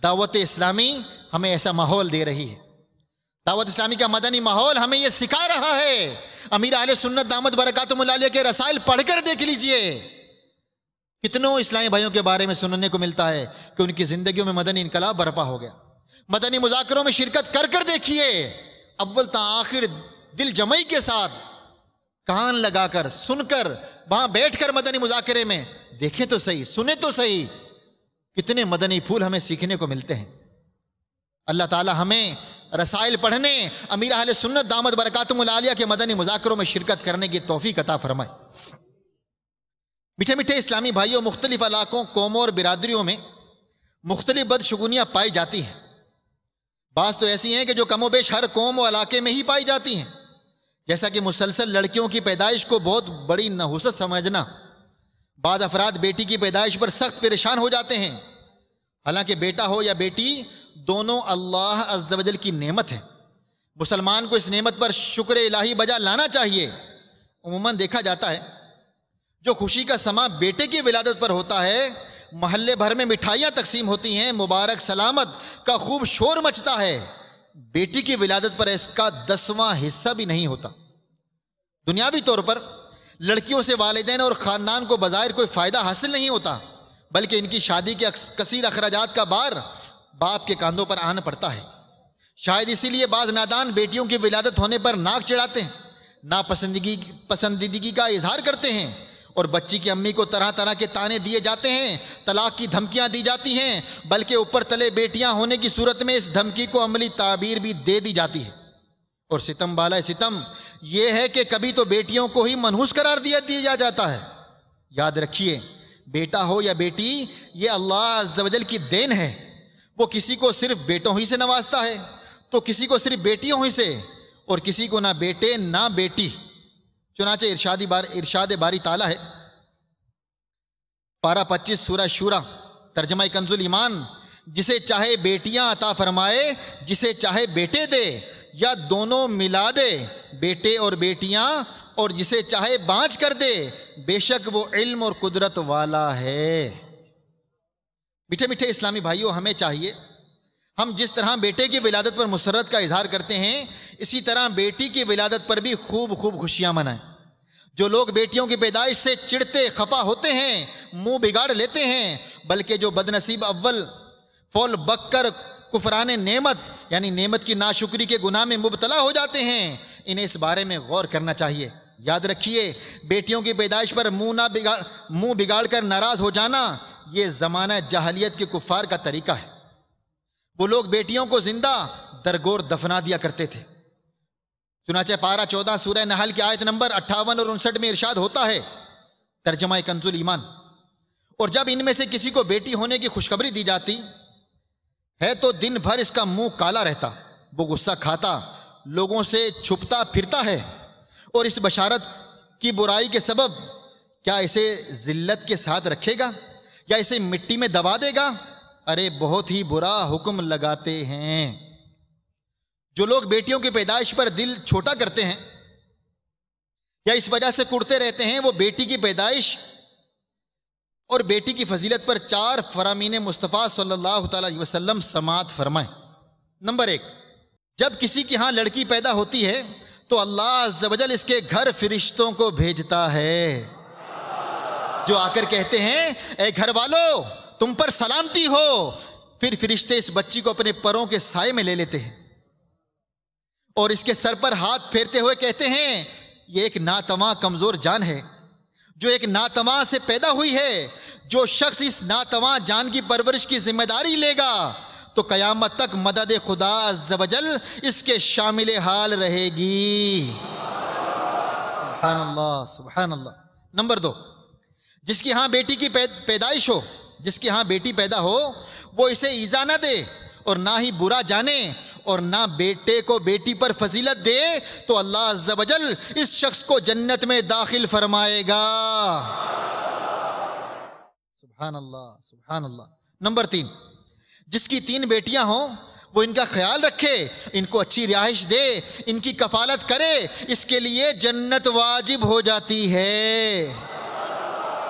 دعوت اسلامی ہمیں ایسا ماحول دے رہی ہے، دعوت اسلامی کا مدنی ماحول ہمیں یہ سکھا رہا ہے۔ امیر اہل سنت دامت برکاتہم العالیہ کے رسائل پڑھ کر دیکھ لیجئے، کتنوں اسلامی بھائیوں کے بارے میں سننے کو ملتا ہے کہ ان کی زندگیوں میں مدنی انقلاب برپا ہو گیا۔ مدنی مذاکروں میں شرکت کر کر دیکھیے، اول تا آخر دل جمعی کے ساتھ کان لگا کر سن کر وہاں بیٹھ کر مدنی مذاکرے میں دیکھیں تو صحیح، سنیں تو صحیح، کتنے مدنی پھول ہمیں سیکھنے کو ملتے ہیں۔ اللہ تعالی ہمیں رسائل پڑھنے، امیر اہل سنت دامت برکاتہم العالیہ کے مدنی مذاکروں میں شرکت کرنے کی توفیق عطا فرمائے۔ میٹھے میٹھے اسلامی بھائیوں، مختلف علاقوں، قوموں اور برادریوں میں مختلف بدشگونیاں پائی جاتی ہیں، بعض تو ایسی ہیں کہ جو کم و بیش ہر قوم و علاقے میں ہی پائی جاتی ہیں، جیسا کہ مسلسل لڑکیوں کی پیدائش کو بہت بڑی نحوست سمجھنا، بعض افراد بیٹی کی پیدائش پر سخت پریشان ہو جاتے ہیں، حالانکہ بیٹا ہو یا بیٹی دونوں اللہ عز و جل کی نعمت ہے، مسلمان کو اس نعمت پر شکر الہی بجا لانا چاہیے۔ عموماً دیکھا جاتا ہے جو خوشی کا سما بیٹے کی ولادت پر ہوتا ہے، محلے بھر میں مٹھائیاں تقسیم ہوتی ہیں، مبارک سلامت کا خوب شور مچتا ہے، بیٹی کی ولادت پر اس کا 10واں حصہ بھی نہیں ہوتا۔ دنیاوی طور پر لڑکیوں سے والدین اور خاندان کو بظاہر کوئی فائدہ حاصل نہیں ہوتا، بلکہ ان کی شادی کے کثیر اخراجات کا بار باپ کے کاندھوں پر آن پڑتا ہے۔ شاید اسی لیے بعض نادان بیٹیوں کی ولادت ہونے پر ناک چڑھاتے ہیں، ناپسندیدگی کا اظہار کرتے ہیں، اور بچی کی امی کو طرح طرح کے تانے دیے جاتے ہیں، طلاق کی دھمکیاں دی جاتی ہیں، بلکہ اوپر تلے بیٹیاں ہونے کی صورت میں اس دھمکی کو عملی تعبیر بھی دے دی جاتی ہے۔ اور ستم بالائے ستم یہ ہے کہ کبھی تو بیٹیوں کو ہی منحوس قرار دیا جاتا ہے۔ یاد رکھیے، بیٹا ہو یا بیٹی یہ اللہ عز و جل کی دین ہے، وہ کسی کو صرف بیٹوں ہی سے نوازتا ہے تو کسی کو صرف بیٹیوں ہی سے، اور کسی کو نہ بیٹے نہ بیٹی۔ چنانچہ ارشاد باری تعالیٰ ہے، پارہ 25 سورہ شورى، ترجمہ کنز ایمان، جسے چاہے بیٹیاں عطا فرمائے جسے چاہے بیٹے دے، یا دونوں ملا دے بیٹے اور بیٹیاں، اور جسے چاہے بانجھ کر دے، بے شک وہ علم اور قدرت والا ہے۔ میٹھے میٹھے اسلامی بھائیوں، ہمیں چاہیے ہم جس طرح بیٹے کی ولادت پر مسرت کا اظہار کرتے ہیں، اسی طرح بیٹی کی ولادت پر بھی خوب خوشیاں منائیں۔ جو لوگ بیٹیوں کی پیدائش سے چڑتے خفا ہوتے ہیں، منہ بگاڑ لیتے ہیں، بلکہ جو بد نصیب اول فول بک کر کفران نعمت یعنی نعمت کی ناشکری کے گناہ میں مبتلا ہو جاتے ہیں، انہیں اس بارے میں غور کرنا چاہیے۔ یاد رکھیے، بیٹیوں کی پیدائش پر منہ بگاڑ کر ناراض ہو جانا یہ زمانہ جاہلیت کے کفار کا طریقہ ہے۔ وہ لوگ بیٹیوں کو زندہ درگور دفنا دیا کرتے تھے۔ چنانچہ پارہ 14 سورہ نحل کی آیت نمبر 58 اور 59 میں ارشاد ہوتا ہے، ترجمہ کنز ایمان، اور جب ان میں سے کسی کو بیٹی ہونے کی خوشخبری دی جاتی ہے تو دن بھر اس کا منہ کالا رہتا، وہ غصہ کھاتا، لوگوں سے چھپتا پھرتا ہے، اور اس بشارت کی برائی کے سبب کیا اسے ذلت کے ساتھ رکھے گا یا اسے مٹی میں دبا دے گا؟ ارے بہت ہی برا حکم لگاتے ہیں۔ جو لوگ بیٹیوں کی پیدائش پر دل چھوٹا کرتے ہیں یا اس وجہ سے کڑتے رہتے ہیں، وہ بیٹی کی پیدائش اور بیٹی کی فضیلت پر 4 فرامین مصطفیٰ صلی اللہ تعالی علیہ وسلم سماعت فرمائیں۔ نمبر 1، جب کسی کے ہاں لڑکی پیدا ہوتی ہے تو اللہ عز و جل اس کے گھر فرشتوں کو بھیجتا ہے، جو آ کر کہتے ہیں اے گھر والو تم پر سلامتی ہو۔ پھر فرشتے اس بچی کو اپنے پروں کے سائے میں لے لیتے ہیں اور اس کے سر پر ہاتھ پھیرتے ہوئے کہتے ہیں یہ ایک ناتواں کمزور جان ہے جو ایک ناتواں سے پیدا ہوئی ہے، جو شخص اس ناتواں جان کی پرورش کی ذمہ داری لے گا تو قیامت تک مدد خدا عز و جل اس کے شامل حال رہے گی۔ سبحان اللہ سبحان اللہ۔ نمبر 2، جس کی ہاں بیٹی کی پیدائش ہو، جس کی ہاں بیٹی پیدا ہو، وہ اسے ایذا نہ دے اور نہ ہی برا جانے اور نہ بیٹے کو بیٹی پر فضیلت دے، تو اللہ عز و جل اس شخص کو جنت میں داخل فرمائے گا۔ سبحان اللہ سبحان اللہ۔ نمبر 3، جس کی 3 بیٹیاں ہوں، وہ ان کا خیال رکھے، ان کو اچھی رہائش دے، ان کی کفالت کرے، اس کے لیے جنت واجب ہو جاتی ہے۔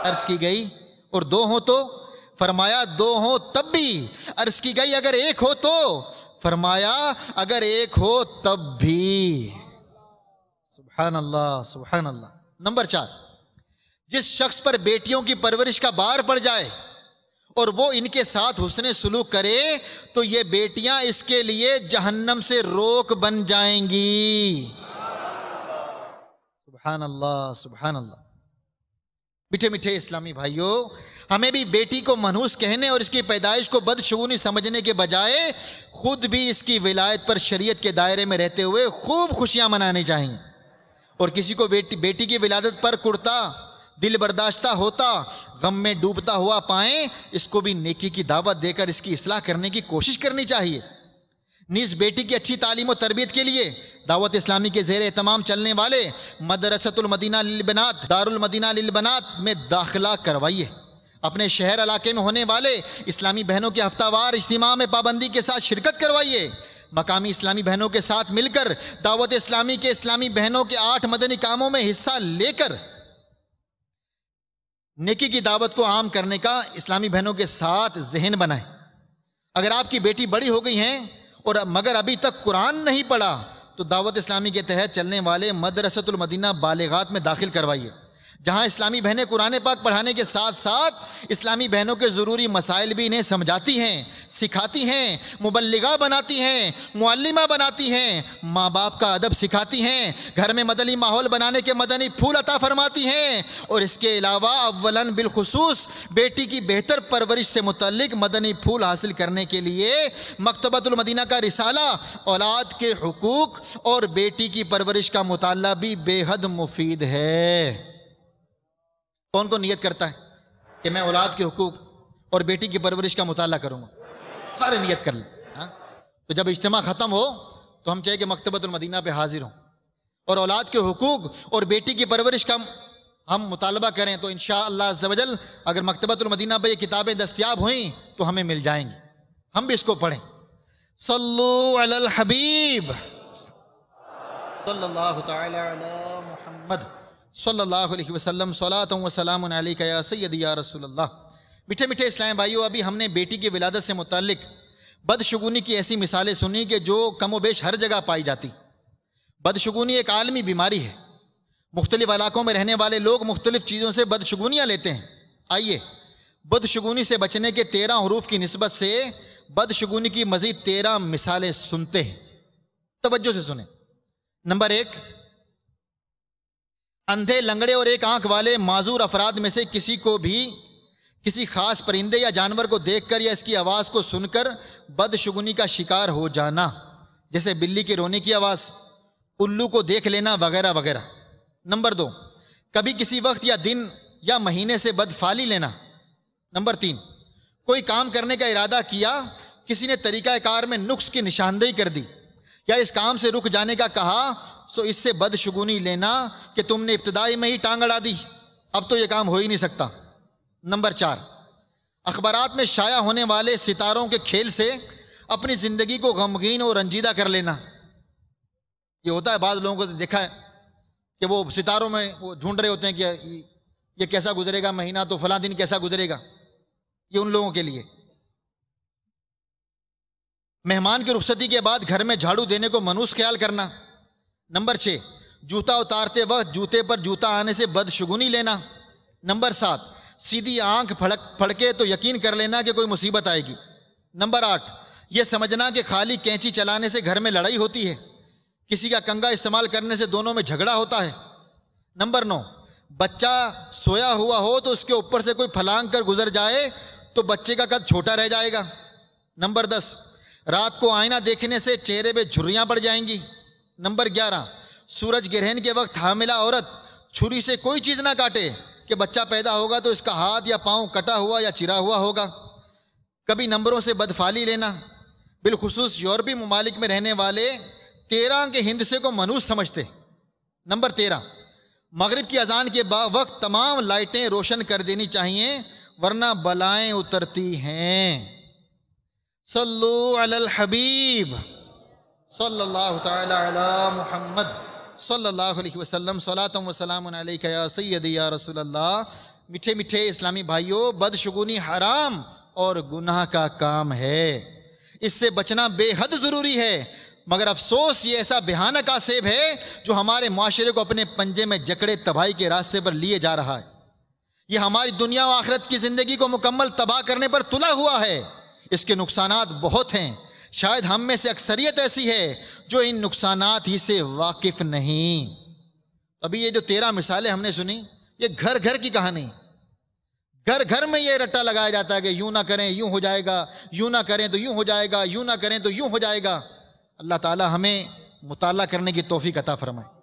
عرض کی گئی اور 2 ہوں تو؟ فرمایا 2 ہوں تب بھی۔ عرض کی گئی اگر 1 ہو تو؟ فرمایا اگر 1 ہو تب بھی۔ سبحان اللہ سبحان اللہ۔ نمبر 4، جس شخص پر بیٹیوں کی پرورش کا بار پڑ جائے اور وہ ان کے ساتھ حسن سلوک کرے تو یہ بیٹیاں اس کے لیے جہنم سے روک بن جائیں گی۔ سبحان اللہ سبحان اللہ۔ میٹھے میٹھے اسلامی بھائیوں، ہمیں بھی بیٹی کو منحوس کہنے اور اس کی پیدائش کو بدشگونی سمجھنے کے بجائے خود بھی اس کی ولادت پر شریعت کے دائرے میں رہتے ہوئے خوب خوشیاں منانی چاہیے، اور کسی کو بیٹی کی ولادت پر کڑتا دل برداشتہ ہوتا غم میں ڈوبتا ہوا پائیں، اس کو بھی نیکی کی دعوت دے کر اس کی اصلاح کرنے کی کوشش کرنی چاہیے۔ نیز بیٹی کی اچھی تعلیم و تربیت کے لیے دعوت اسلامی کے زیر اہتمام چلنے والے مدرسۃ المدینہ للبنات، دار المدینہ للبنات میں داخلہ کروائیے۔ اپنے شہر علاقے میں ہونے والے اسلامی بہنوں کے ہفتہ وار اجتماع میں پابندی کے ساتھ شرکت کروائیے۔ مقامی اسلامی بہنوں کے ساتھ مل کر دعوت اسلامی کے اسلامی بہنوں کے 8 مدنی کاموں میں حصہ لے کر نیکی کی دعوت کو عام کرنے کا اسلامی بہنوں کے ساتھ ذہن بنائیں۔ اگر آپ کی بیٹی بڑی ہو گئی ہیں اور مگر ابھی تک قرآن نہیں پڑھا تو دعوت اسلامی کے تحت چلنے والے مدرسۃ المدینہ بالغات میں داخل کروائیے، جہاں اسلامی بہنیں قرآن پاک پڑھانے کے ساتھ ساتھ اسلامی بہنوں کے ضروری مسائل بھی انہیں سمجھاتی ہیں، سکھاتی ہیں، مبلغہ بناتی ہیں، معلمہ بناتی ہیں، ماں باپ کا ادب سکھاتی ہیں، گھر میں مدنی ماحول بنانے کے مدنی پھول عطا فرماتی ہیں، اور اس کے علاوہ اولاً بالخصوص بیٹی کی بہتر پرورش سے متعلق مدنی پھول حاصل کرنے کے لیے مکتبۃ المدینہ کا رسالہ اولاد کے حقوق اور بیٹی کی پرورش کا مطالعہ بھی بے حد مفید ہے۔ کون کون نیت کرتا ہے کہ میں اولاد کے حقوق اور بیٹی کی پرورش کا مطالعہ کروں گا؟ سارے نیت کر لیں۔ تو جب اجتماع ختم ہو تو ہم چاہیے کہ مکتبۃ المدینہ پہ حاضر ہوں اور اولاد کے حقوق اور بیٹی کی پرورش کا ہم مطالبہ کریں، تو انشاءاللہ عز و جل اگر مکتبۃ المدینہ پہ یہ کتابیں دستیاب ہوئیں تو ہمیں مل جائیں گی، ہم بھی اس کو پڑھیں۔ صلو علی الحبیب صلی اللہ تعالی علی محمد صلی اللہ علیہ وسلم، صلاۃ و سلام علیک یا سیدی یا رسول اللہ۔ میٹھے میٹھے اسلامی بھائیوں، ابھی ہم نے بیٹی کی ولادت سے متعلق بدشگونی کی ایسی مثالیں سنی کہ جو کم و بیش ہر جگہ پائی جاتی۔ بدشگونی ایک عالمی بیماری ہے، مختلف علاقوں میں رہنے والے لوگ مختلف چیزوں سے بدشگونیاں لیتے ہیں۔ آئیے بدشگونی سے بچنے کے 13 حروف کی نسبت سے بدشگونی کی مزید 13 مثالیں سنتے ہیں، توجہ سے سنیں۔ نمبر 1، اندھے، لنگڑے اور ایک آنکھ والے معذور افراد میں سے کسی کو بھی کسی خاص پرندے یا جانور کو دیکھ کر یا اس کی آواز کو سن کر بدشگونی کا شکار ہو جانا، جیسے بلی کے رونے کی آواز، الو کو دیکھ لینا وغیرہ وغیرہ۔ نمبر 2، کبھی کسی وقت یا دن یا مہینے سے بدفعلی لینا۔ نمبر 3، کوئی کام کرنے کا ارادہ کیا، کسی نے طریقہ کار میں نقص کی نشاندہی کر دی یا اس کام سے رک جانے کا کہا، سو اس سے بدشگونی لینا کہ تم نے ابتدائی میں ہی ٹانگ اڑا دی، اب تو یہ کام ہو ہی نہیں سکتا۔ نمبر 4، اخبارات میں شائع ہونے والے ستاروں کے کھیل سے اپنی زندگی کو غمگین اور رنجیدہ کر لینا۔ یہ ہوتا ہے، بعض لوگوں کو دیکھا ہے کہ وہ ستاروں میں وہ ڈھونڈ رہے ہوتے ہیں کہ یہ کیسا گزرے گا مہینہ، تو فلاں دن کیسا گزرے گا۔ یہ ان لوگوں کے لیے۔ مہمان کی رخصتی کے بعد گھر میں جھاڑو دینے کو منحوس خیال کرنا۔ نمبر 6، جوتا اتارتے وقت جوتے پر جوتا آنے سے بدشگونی لینا۔ نمبر 7، سیدھی آنکھ پھڑکے تو یقین کر لینا کہ کوئی مصیبت آئے گی۔ نمبر 8، یہ سمجھنا کہ خالی کینچی چلانے سے گھر میں لڑائی ہوتی ہے، کسی کا کنگا استعمال کرنے سے دونوں میں جھگڑا ہوتا ہے۔ نمبر 9، بچہ سویا ہوا ہو تو اس کے اوپر سے کوئی پھلانگ کر گزر جائے تو بچے کا قد چھوٹا رہ جائے گا۔ نمبر 10، رات کو آئینہ دیکھنے سے چہرے پہ جھریاں پڑ جائیں گی۔ نمبر 11، سورج گرہن کے وقت حاملہ عورت چھری سے کوئی چیز نہ کاٹے کہ بچہ پیدا ہوگا تو اس کا ہاتھ یا پاؤں کٹا ہوا یا چرا ہوا ہوگا۔ کبھی نمبروں سے بدفعلی لینا، بالخصوص یورپی ممالک میں رہنے والے 13 کے ہندسے کو منحوس سمجھتے۔ نمبر 13، مغرب کی اذان کے وقت تمام لائٹیں روشن کر دینی چاہیے ورنہ بلائیں اترتی ہیں۔ صلو علی الحبیب صلی اللہ تعالی علی محمد صلی اللہ علیہ وسلم، صلاۃ و سلام علیک یا سیدی یا رسول اللہ۔ میٹھے میٹھے اسلامی بھائیوں، بدشگونی حرام اور گناہ کا کام ہے، اس سے بچنا بے حد ضروری ہے، مگر افسوس یہ ایسا بھیانک آسیب ہے جو ہمارے معاشرے کو اپنے پنجے میں جکڑے تباہی کے راستے پر لیے جا رہا ہے۔ یہ ہماری دنیا و آخرت کی زندگی کو مکمل تباہ کرنے پر تلا ہوا ہے۔ اس کے نقصانات بہت ہیں، شاید ہم میں سے اکثریت ایسی ہے جو ان نقصانات ہی سے واقف نہیں۔ ابھی یہ جو 13 مثالیں ہم نے سنی، یہ گھر گھر کی کہانی، گھر گھر میں یہ رٹا لگایا جاتا ہے کہ یوں نہ کریں یوں ہو جائے گا، یوں نہ کریں تو یوں ہو جائے گا، یوں نہ کریں تو یوں ہو جائے گا۔ اللہ تعالی ہمیں مطالعہ کرنے کی توفیق عطا فرمائے۔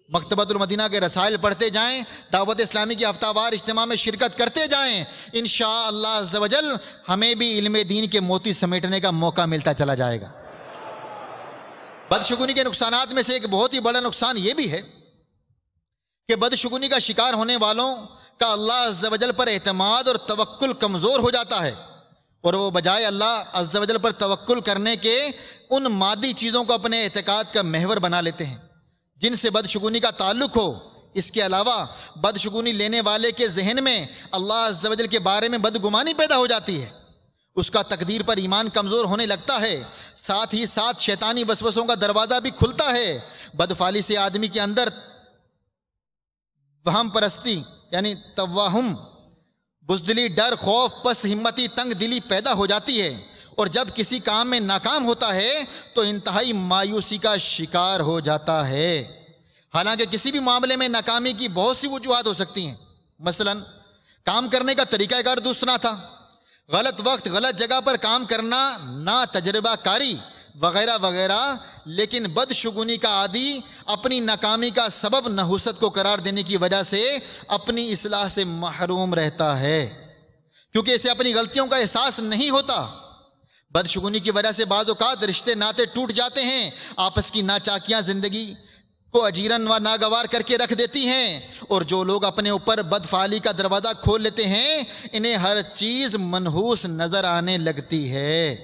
مکتبۃ المدینہ کے رسائل پڑھتے جائیں، دعوت اسلامی کی ہفتہ وار اجتماع میں شرکت کرتے جائیں، انشاءاللہ عز و جل ہمیں بھی علم دین کے موتی سمیٹنے کا موقع ملتا چلا جائے گا۔ بدشگونی کے نقصانات میں سے ایک بہت ہی بڑا نقصان یہ بھی ہے کہ بدشگونی کا شکار ہونے والوں کا اللہ عز و جل پر اعتماد اور توکل کمزور ہو جاتا ہے، اور وہ بجائے اللہ عز و جل پر توکل کرنے کے ان مادی چیزوں کو اپنے اعتقاد کا محور بنا لیتے ہیں جن سے بدشگونی کا تعلق ہو۔ اس کے علاوہ بدشگونی لینے والے کے ذہن میں اللہ عز و جل کے بارے میں بدگمانی پیدا ہو جاتی ہے، اس کا تقدیر پر ایمان کمزور ہونے لگتا ہے، ساتھ ہی ساتھ شیطانی وسوسوں کا دروازہ بھی کھلتا ہے۔ بدفعلی سے آدمی کے اندر وہم پرستی یعنی توہم، بزدلی، ڈر، خوف، پست ہمتی، تنگ دلی پیدا ہو جاتی ہے، اور جب کسی کام میں ناکام ہوتا ہے تو انتہائی مایوسی کا شکار ہو جاتا ہے۔ حالانکہ کسی بھی معاملے میں ناکامی کی بہت سی وجوہات ہو سکتی ہیں، مثلا کام کرنے کا طریقہ کار دوسرا تھا، غلط وقت غلط جگہ پر کام کرنا، نا تجربہ کاری وغیرہ وغیرہ، لیکن بدشگونی کا عادی اپنی ناکامی کا سبب نحوست کو قرار دینے کی وجہ سے اپنی اصلاح سے محروم رہتا ہے، کیونکہ اسے اپنی غلطیوں کا احساس نہیں ہوتا۔ بدشگونی کی وجہ سے بعض اوقات رشتے ناطے ٹوٹ جاتے ہیں، آپس کی ناچاکیاں زندگی کو اجیرن و ناگوار کر کے رکھ دیتی ہیں، اور جو لوگ اپنے اوپر بدفعلی کا دروازہ کھول لیتے ہیں انہیں ہر چیز منحوس نظر آنے لگتی ہے۔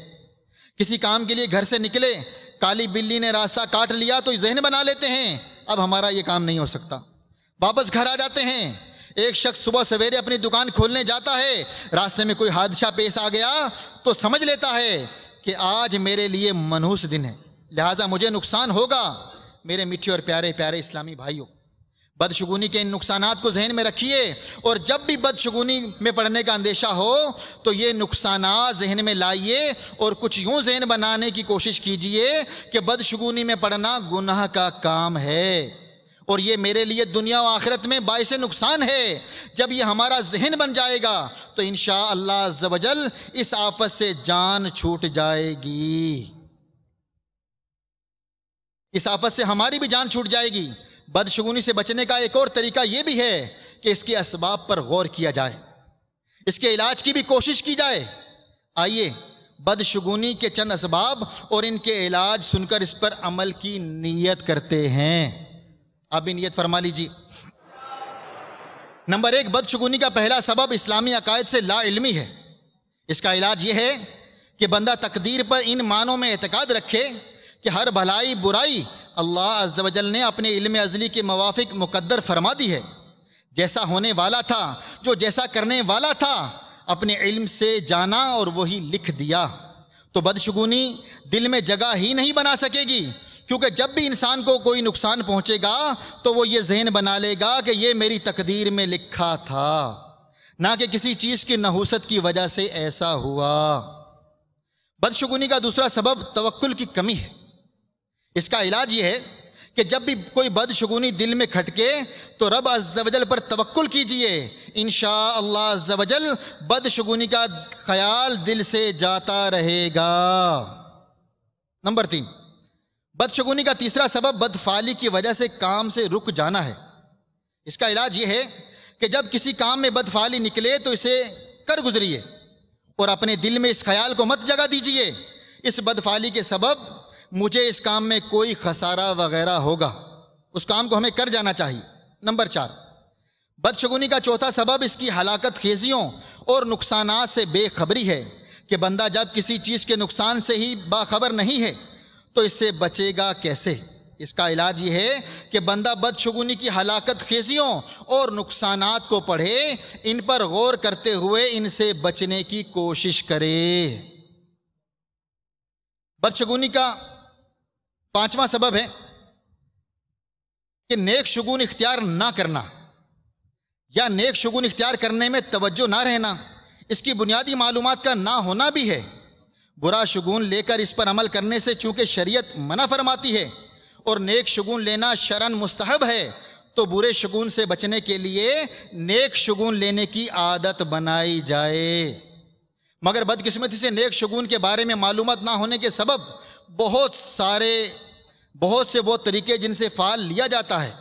کسی کام کے لیے گھر سے نکلے، کالی بلی نے راستہ کاٹ لیا تو ذہن بنا لیتے ہیں اب ہمارا یہ کام نہیں ہو سکتا، واپس گھر آ جاتے ہیں۔ ایک شخص صبح سویرے اپنی دکان کھولنے جاتا ہے، راستے میں کوئی حادثہ پیش آ گیا تو سمجھ لیتا ہے کہ آج میرے لیے منحوس دن ہے، لہٰذا مجھے نقصان ہوگا۔ میرے میٹھے اور پیارے پیارے اسلامی بھائیوں، بدشگونی کے ان نقصانات کو ذہن میں رکھیے، اور جب بھی بدشگونی میں پڑنے کا اندیشہ ہو تو یہ نقصانات ذہن میں لائیے اور کچھ یوں ذہن بنانے کی کوشش کیجئے کہ بدشگونی میں پڑنا گناہ کا کام ہے، اور یہ میرے لیے دنیا و آخرت میں باعث نقصان ہے۔ جب یہ ہمارا ذہن بن جائے گا تو انشاءاللہ عز و جل اس آفت سے جان چھوٹ جائے گی، اس آفت سے ہماری بھی جان چھوٹ جائے گی۔ بدشگونی سے بچنے کا ایک اور طریقہ یہ بھی ہے کہ اس کے اسباب پر غور کیا جائے، اس کے علاج کی بھی کوشش کی جائے۔ آئیے بدشگونی کے چند اسباب اور ان کے علاج سن کر اس پر عمل کی نیت کرتے ہیں۔ آپ بھی نیت فرما لیجیے۔ نمبر 1، بدشگونی کا پہلا سبب اسلامی عقائد سے لا علمی ہے۔ اس کا علاج یہ ہے کہ بندہ تقدیر پر ان معنوں میں اعتقاد رکھے کہ ہر بھلائی برائی اللہ عز و جل نے اپنے علم ازلی کے موافق مقدر فرما دی ہے، جیسا ہونے والا تھا، جو جیسا کرنے والا تھا اپنے علم سے جانا اور وہی لکھ دیا، تو بدشگونی دل میں جگہ ہی نہیں بنا سکے گی، کیونکہ جب بھی انسان کو کوئی نقصان پہنچے گا تو وہ یہ ذہن بنا لے گا کہ یہ میری تقدیر میں لکھا تھا، نہ کہ کسی چیز کی نحوست کی وجہ سے ایسا ہوا۔ بدشگونی کا دوسرا سبب توکل کی کمی ہے۔ اس کا علاج یہ ہے کہ جب بھی کوئی بدشگونی دل میں کھٹکے تو رب عز و جل پر توکل کیجئے، انشاءاللہ عز و جل بدشگونی کا خیال دل سے جاتا رہے گا۔ نمبر 3، بدشگونی کا تیسرا سبب بدفعالی کی وجہ سے کام سے رک جانا ہے۔ اس کا علاج یہ ہے کہ جب کسی کام میں بدفعالی نکلے تو اسے کر گزریے اور اپنے دل میں اس خیال کو مت جگہ دیجیے اس بدفعالی کے سبب مجھے اس کام میں کوئی خسارہ وغیرہ ہوگا، اس کام کو ہمیں کر جانا چاہیے۔ نمبر 4، بدشگونی کا چوتھا سبب اس کی ہلاکت خیزیوں اور نقصانات سے بے خبری ہے کہ بندہ جب کسی چیز کے نقصان سے ہی باخبر نہیں ہے تو اس سے بچے گا کیسے؟ اس کا علاج یہ ہے کہ بندہ بدشگونی کی ہلاکت خیزیوں اور نقصانات کو پڑھے، ان پر غور کرتے ہوئے ان سے بچنے کی کوشش کرے۔ بدشگونی کا 5واں سبب ہے کہ نیک شگون اختیار نہ کرنا یا نیک شگون اختیار کرنے میں توجہ نہ رہنا، اس کی بنیادی معلومات کا نہ ہونا بھی ہے۔ برا شگون لے کر اس پر عمل کرنے سے چونکہ شریعت منع فرماتی ہے اور نیک شگون لینا شرعاً مستحب ہے، تو برے شگون سے بچنے کے لیے نیک شگون لینے کی عادت بنائی جائے۔ مگر بدقسمتی سے نیک شگون کے بارے میں معلومات نہ ہونے کے سبب بہت سے وہ طریقے جن سے فعال لیا جاتا ہے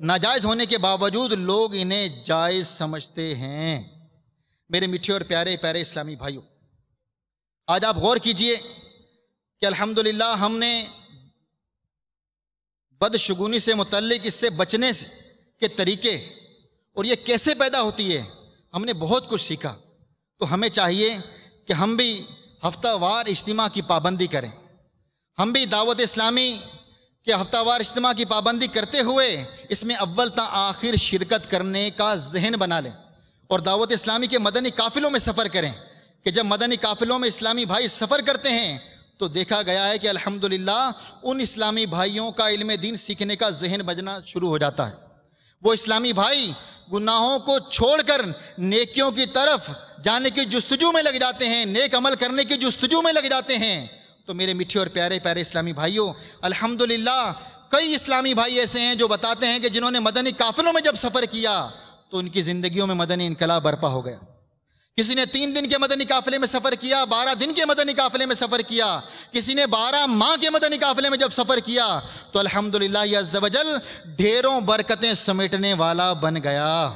ناجائز ہونے کے باوجود لوگ انہیں جائز سمجھتے ہیں۔ میرے میٹھے اور پیارے پیارے اسلامی بھائیوں، آج آپ غور کیجئے کہ الحمدللہ ہم نے بدشگونی سے متعلق اس سے بچنے کے طریقے اور یہ کیسے پیدا ہوتی ہے ہم نے بہت کچھ سیکھا۔ تو ہمیں چاہیے کہ ہم بھی ہفتہ وار اجتماع کی پابندی کریں، ہم بھی دعوت اسلامی کے ہفتہ وار اجتماع کی پابندی کرتے ہوئے اس میں اول تا آخر شرکت کرنے کا ذہن بنا لیں، اور دعوت اسلامی کے مدنی قافلوں میں سفر کریں کہ جب مدنی قافلوں میں اسلامی بھائی سفر کرتے ہیں تو دیکھا گیا ہے کہ الحمدللہ ان اسلامی بھائیوں کا علم دین سیکھنے کا ذہن بجنا شروع ہو جاتا ہے۔ وہ اسلامی بھائی گناہوں کو چھوڑ کر نیکیوں کی طرف جانے کی جستجو میں لگ جاتے ہیں، نیک عمل کرنے کی جستجو میں لگ جاتے ہیں۔ تو میرے میٹھے اور پیارے پیارے اسلامی بھائیوں، الحمدللہ کئی اسلامی بھائی ایسے ہیں جو بتاتے ہیں کہ جنہوں نے مدنی قافلوں میں جب سفر کیا تو ان کی زندگیوں میں مدنی انقلاب برپا ہو گیا۔ کسی نے 3 دن کے مدنی قافلے میں سفر کیا، 12 دن کے مدنی قافلے میں سفر کیا، کسی نے 12 ماہ کے مدنی قافلے میں جب سفر کیا تو الحمدللہ عز و جل ڈھیروں برکتیں سمیٹنے والا بن گیا۔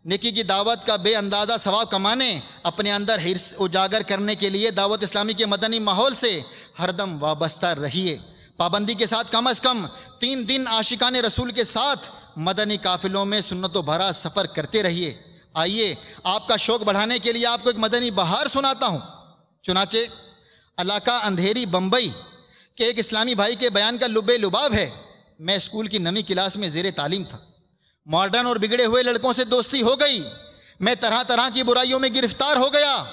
نیکی کی دعوت کا بے اندازہ ثواب کمانے، اپنے اندر حرص اجاگر کرنے کے لیے دعوت اسلامی کے مدنی ماحول سے ہر دم وابستہ رہیے۔ پابندی کے ساتھ کم از کم 3 دن عاشقان رسول کے ساتھ مدنی قافلوں میں سنتوں بھرا سفر کرتے رہیے۔ آئیے آپ کا شوق بڑھانے کے لیے آپ کو ایک مدنی بہار سناتا ہوں۔ چنانچہ علاقہ اندھیری بمبئی کے ایک اسلامی بھائی کے بیان کا لب لباب ہے۔ میں اسکول کی 9ویں کلاس میں زیر تعلیم تھا۔ ماڈرن اور بگڑے ہوئے لڑکوں سے دوستی ہو گئی، میں طرح طرح کی برائیوں میں گرفتار ہو گیا۔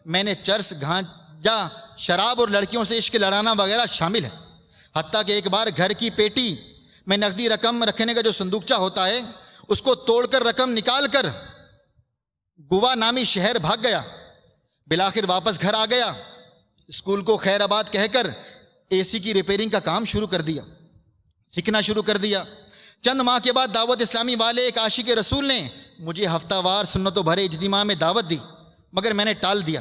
میں نے چرس، گانجا، شراب اور لڑکیوں سے عشق لڑانا وغیرہ شامل ہے۔ حتیٰ کہ ایک بار گھر کی پیٹی میں نقدی رقم رکھنے کا جو صندوقچہ ہوتا ہے اس کو توڑ کر رقم نکال کر گوا نامی شہر بھاگ گیا۔ بالآخر واپس گھر آ گیا، اسکول کو خیر آباد کہہ کر اے سی کی ریپیرنگ کا کام شروع کر دیا، سیکھنا شروع کر دیا۔ چند ماہ کے بعد دعوت اسلامی والے ایک عاشق رسول نے مجھے ہفتہ وار سنتوں بھرے اجتماع میں دعوت دی، مگر میں نے ٹال دیا۔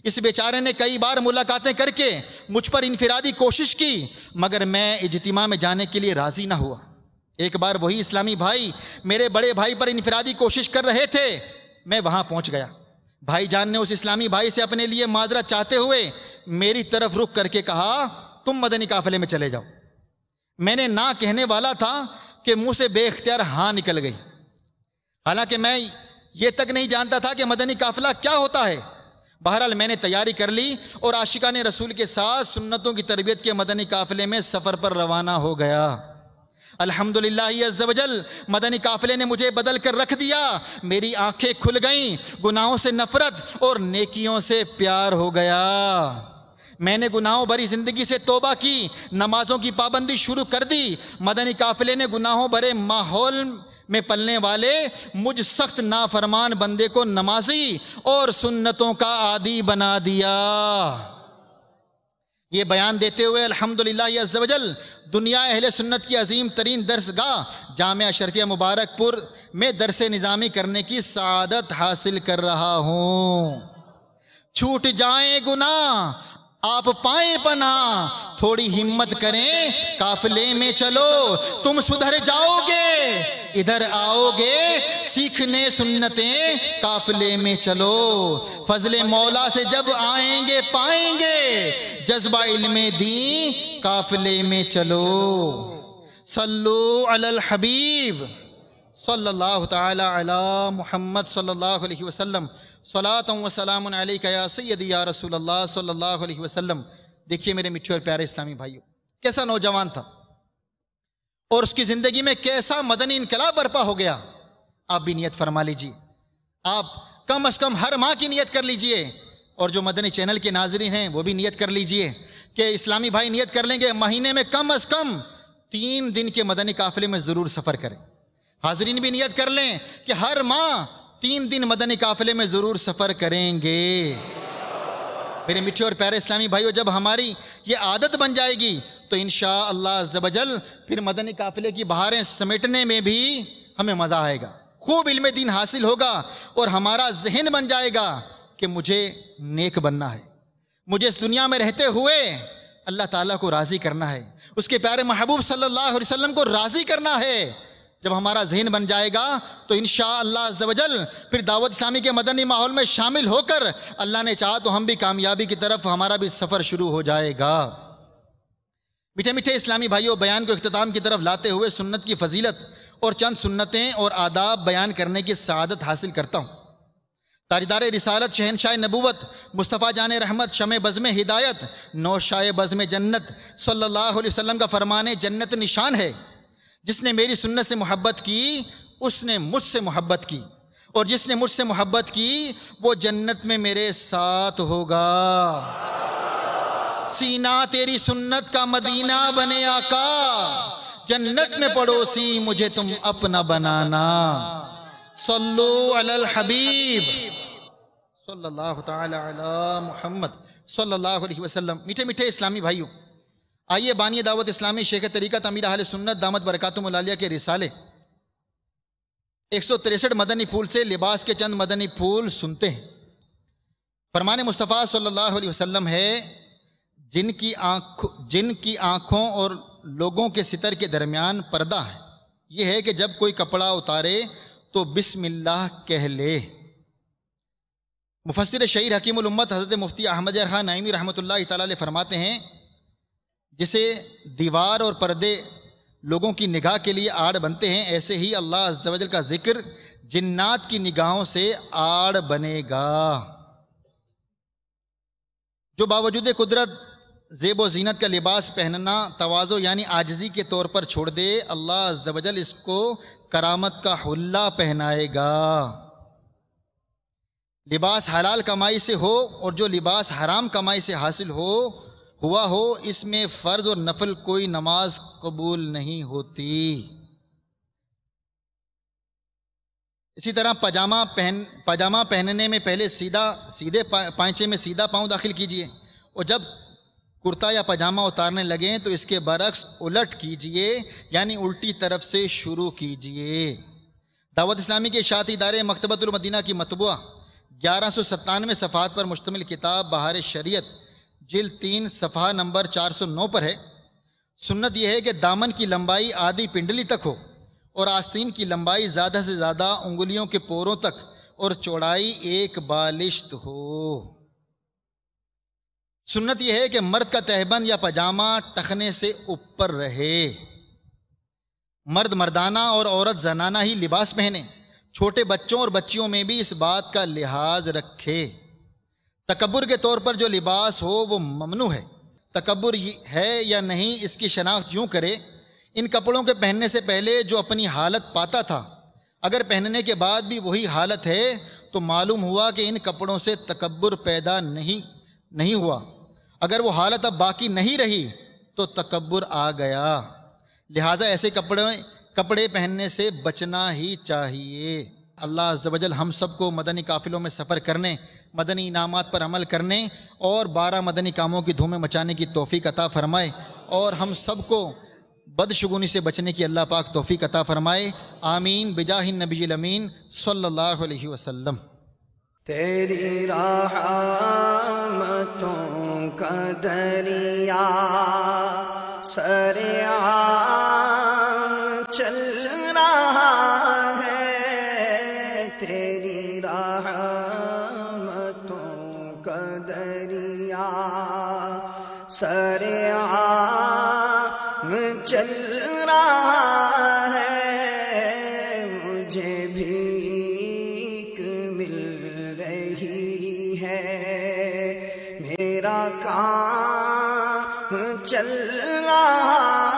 اس بیچارے نے کئی بار ملاقاتیں کر کے مجھ پر انفرادی کوشش کی، مگر میں اجتماع میں جانے کے لیے راضی نہ ہوا۔ ایک بار وہی اسلامی بھائی میرے بڑے بھائی پر انفرادی کوشش کر رہے تھے، میں وہاں پہنچ گیا۔ بھائی جان نے اس اسلامی بھائی سے اپنے لیے معذرت چاہتے ہوئے میری طرف رخ کر کے کہا، تم مدنی قافلے میں چلے جاؤ۔ میں نے نہ کہنے والا تھا کہ منہ سے بے اختیار ہاں نکل گئی، حالانکہ میں یہ تک نہیں جانتا تھا کہ مدنی قافلہ کیا ہوتا ہے۔ بہرحال میں نے تیاری کر لی اور عاشقان رسول کے ساتھ سنتوں کی تربیت کے مدنی قافلے میں سفر پر روانہ ہو گیا۔ الحمدللہ عز و جل مدنی قافلے نے مجھے بدل کر رکھ دیا، میری آنکھیں کھل گئیں، گناہوں سے نفرت اور نیکیوں سے پیار ہو گیا۔ میں نے گناہوں بھری زندگی سے توبہ کی، نمازوں کی پابندی شروع کر دی۔ مدنی قافلے نے گناہوں بھرے ماحول میں پلنے والے مجھ سخت نافرمان بندے کو نمازی اور سنتوں کا عادی بنا دیا۔ یہ بیان دیتے ہوئے الحمدللہ عز و جل دنیا اہل سنت کی عظیم ترین درس گاہ جامعہ اشرفیہ مبارک پور میں درس نظامی کرنے کی سعادت حاصل کر رہا ہوں۔ چھوٹ جائیں گناہ آپ پائیں پناہ، تھوڑی ہمت کریں قافلے میں چلو، تم سدھر جاؤ گے ادھر آؤ گے، سیکھنے سنتیں قافلے میں چلو، فضل مولا سے جب آئیں گے پائیں گے، جذبہ علم دین قافلے میں چلو۔ صلو علی الحبیب صلی اللہ تعالی علی محمد صلی اللہ علیہ وسلم، صلاۃ و سلام علیک یا سیدی یا رسول اللہ صلی اللہ علیہ وسلم۔ دیکھیے میرے میٹھے اور پیارے اسلامی بھائیو، کیسا نوجوان تھا اور اس کی زندگی میں کیسا مدنی انقلاب برپا ہو گیا۔ آپ بھی نیت فرما لیجئے، آپ کم از کم ہر ماہ کی نیت کر لیجئے، اور جو مدنی چینل کے ناظرین ہیں وہ بھی نیت کر لیجئے کہ اسلامی بھائی نیت کر لیں گے مہینے میں کم از کم 3 دن کے مدنی قافلے میں ضرور سفر کریں۔ حاضرین بھی نیت کر لیں کہ ہر ماہ 3 دن مدنی قافلے میں ضرور سفر کریں گے۔ میرے میٹھے اور پیارے اسلامی بھائیو، جب ہماری یہ عادت بن جائے گی تو انشاءاللہ عز و جل پھر مدنی قافلے کی بہاریں سمیٹنے میں بھی ہمیں مزہ آئے گا، خوب علم دین حاصل ہوگا، اور ہمارا ذہن بن جائے گا کہ مجھے نیک بننا ہے، مجھے اس دنیا میں رہتے ہوئے اللہ تعالیٰ کو راضی کرنا ہے، اس کے پیارے محبوب صلی اللہ علیہ وسلم کو راضی کرنا ہے۔ جب ہمارا ذہن بن جائے گا تو انشاءاللہ عز و جل پھر دعوت اسلامی کے مدنی ماحول میں شامل ہو کر اللہ نے چاہا تو ہم بھی کامیابی کی طرف ہمارا بھی سفر شروع ہو جائے گا۔ میٹھے میٹھے اسلامی بھائیوں، بیان کو اختتام کی طرف لاتے ہوئے سنت کی فضیلت اور چند سنتیں اور آداب بیان کرنے کی سعادت حاصل کرتا ہوں۔ تاجدار رسالت، شہنشاہ نبوت، مصطفیٰ جان رحمت، شمع بزم ہدایت، نوشائے بزم جنت صلی اللہ علیہ وسلم کا فرمان جنت نشان ہے، جس نے میری سنت سے محبت کی اس نے مجھ سے محبت کی، اور جس نے مجھ سے محبت کی وہ جنت میں میرے ساتھ ہوگا۔ سینہ تیری سنت کا مدینہ بنے آقا، جنت میں پڑوسی مجھے تم اپنا بنانا۔ صلو علی الحبیب صلی اللہ تعالی علی محمد صلی اللہ علیہ وسلم۔ میٹھے میٹھے اسلامی بھائیوں، آئیے بانی دعوت اسلامی شیخ طریقت امیر اہل سنت دامت برکاتہم العالیہ کے رسالے 163 مدنی پھول سے لباس کے چند مدنی پھول سنتے ہیں۔ فرمان مصطفیٰ صلی اللہ علیہ وسلم ہے، جن کی آنکھوں اور لوگوں کے ستر کے درمیان پردہ ہے، یہ ہے کہ جب کوئی کپڑا اتارے تو بسم اللہ کہہ لے۔ مفسر شہیر حکیم الامت حضرت مفتی احمد یار خان نعیمی رحمۃ اللہ تعالی علیہ فرماتے ہیں، جسے دیوار اور پردے لوگوں کی نگاہ کے لیے آڑ بنتے ہیں، ایسے ہی اللہ عز و جل کا ذکر جنات کی نگاہوں سے آڑ بنے گا۔ جو باوجود قدرت زیب و زینت کا لباس پہننا تواضع یعنی عاجزی کے طور پر چھوڑ دے، اللہ عز و جل اس کو کرامت کا حلہ پہنائے گا۔ لباس حلال کمائی سے ہو اور جو لباس حرام کمائی سے حاصل ہوا ہو، اس میں فرض اور نفل کوئی نماز قبول نہیں ہوتی۔ اسی طرح پاجامہ پہننے میں پہلے سیدھے پائنچے میں سیدھا پاؤں داخل کیجئے، اور جب کرتا یا پاجامہ اتارنے لگیں تو اس کے برعکس الٹ کیجئے، یعنی الٹی طرف سے شروع کیجئے۔ دعوت اسلامی کے اشاعتی ادارے مکتبۃ المدینہ کی مطبوعہ 1197 صفحات پر مشتمل کتاب بہار شریعت جلد 3 صفحہ نمبر 409 پر ہے، سنت یہ ہے کہ دامن کی لمبائی آدھی پنڈلی تک ہو اور آستین کی لمبائی زیادہ سے زیادہ انگلیوں کے پوروں تک اور چوڑائی 1 بالشت ہو۔ سنت یہ ہے کہ مرد کا تہبند یا پاجامہ ٹخنے سے اوپر رہے۔ مرد مردانہ اور عورت زنانہ ہی لباس پہنے۔ چھوٹے بچوں اور بچیوں میں بھی اس بات کا لحاظ رکھے۔ تکبر کے طور پر جو لباس ہو وہ ممنوع ہے۔ تکبر ہے یا نہیں اس کی شناخت یوں کرے، ان کپڑوں کے پہننے سے پہلے جو اپنی حالت پاتا تھا، اگر پہننے کے بعد بھی وہی حالت ہے تو معلوم ہوا کہ ان کپڑوں سے تکبر پیدا نہیں ہوا۔ اگر وہ حالت اب باقی نہیں رہی تو تکبر آ گیا۔ لہٰذا ایسے کپڑے پہننے سے بچنا ہی چاہیے۔ اللہ عز و جل ہم سب کو مدنی قافلوں میں سفر کرنے، مدنی انعامات پر عمل کرنے اور 12 مدنی کاموں کی دھومیں مچانے کی توفیق عطا فرمائے، اور ہم سب کو بدشگونی سے بچنے کی اللہ پاک توفیق عطا فرمائے۔ آمین بجاہ النبی الامین صلی اللہ علیہ وسلم۔ تیری رحمتوں کا دریا سرعام چل رہا ہے، تیری رحمتوں کا دریا سرعام چل رہا ہے، مجھے بھیک مل رہی ہے، میرا کام چل رہا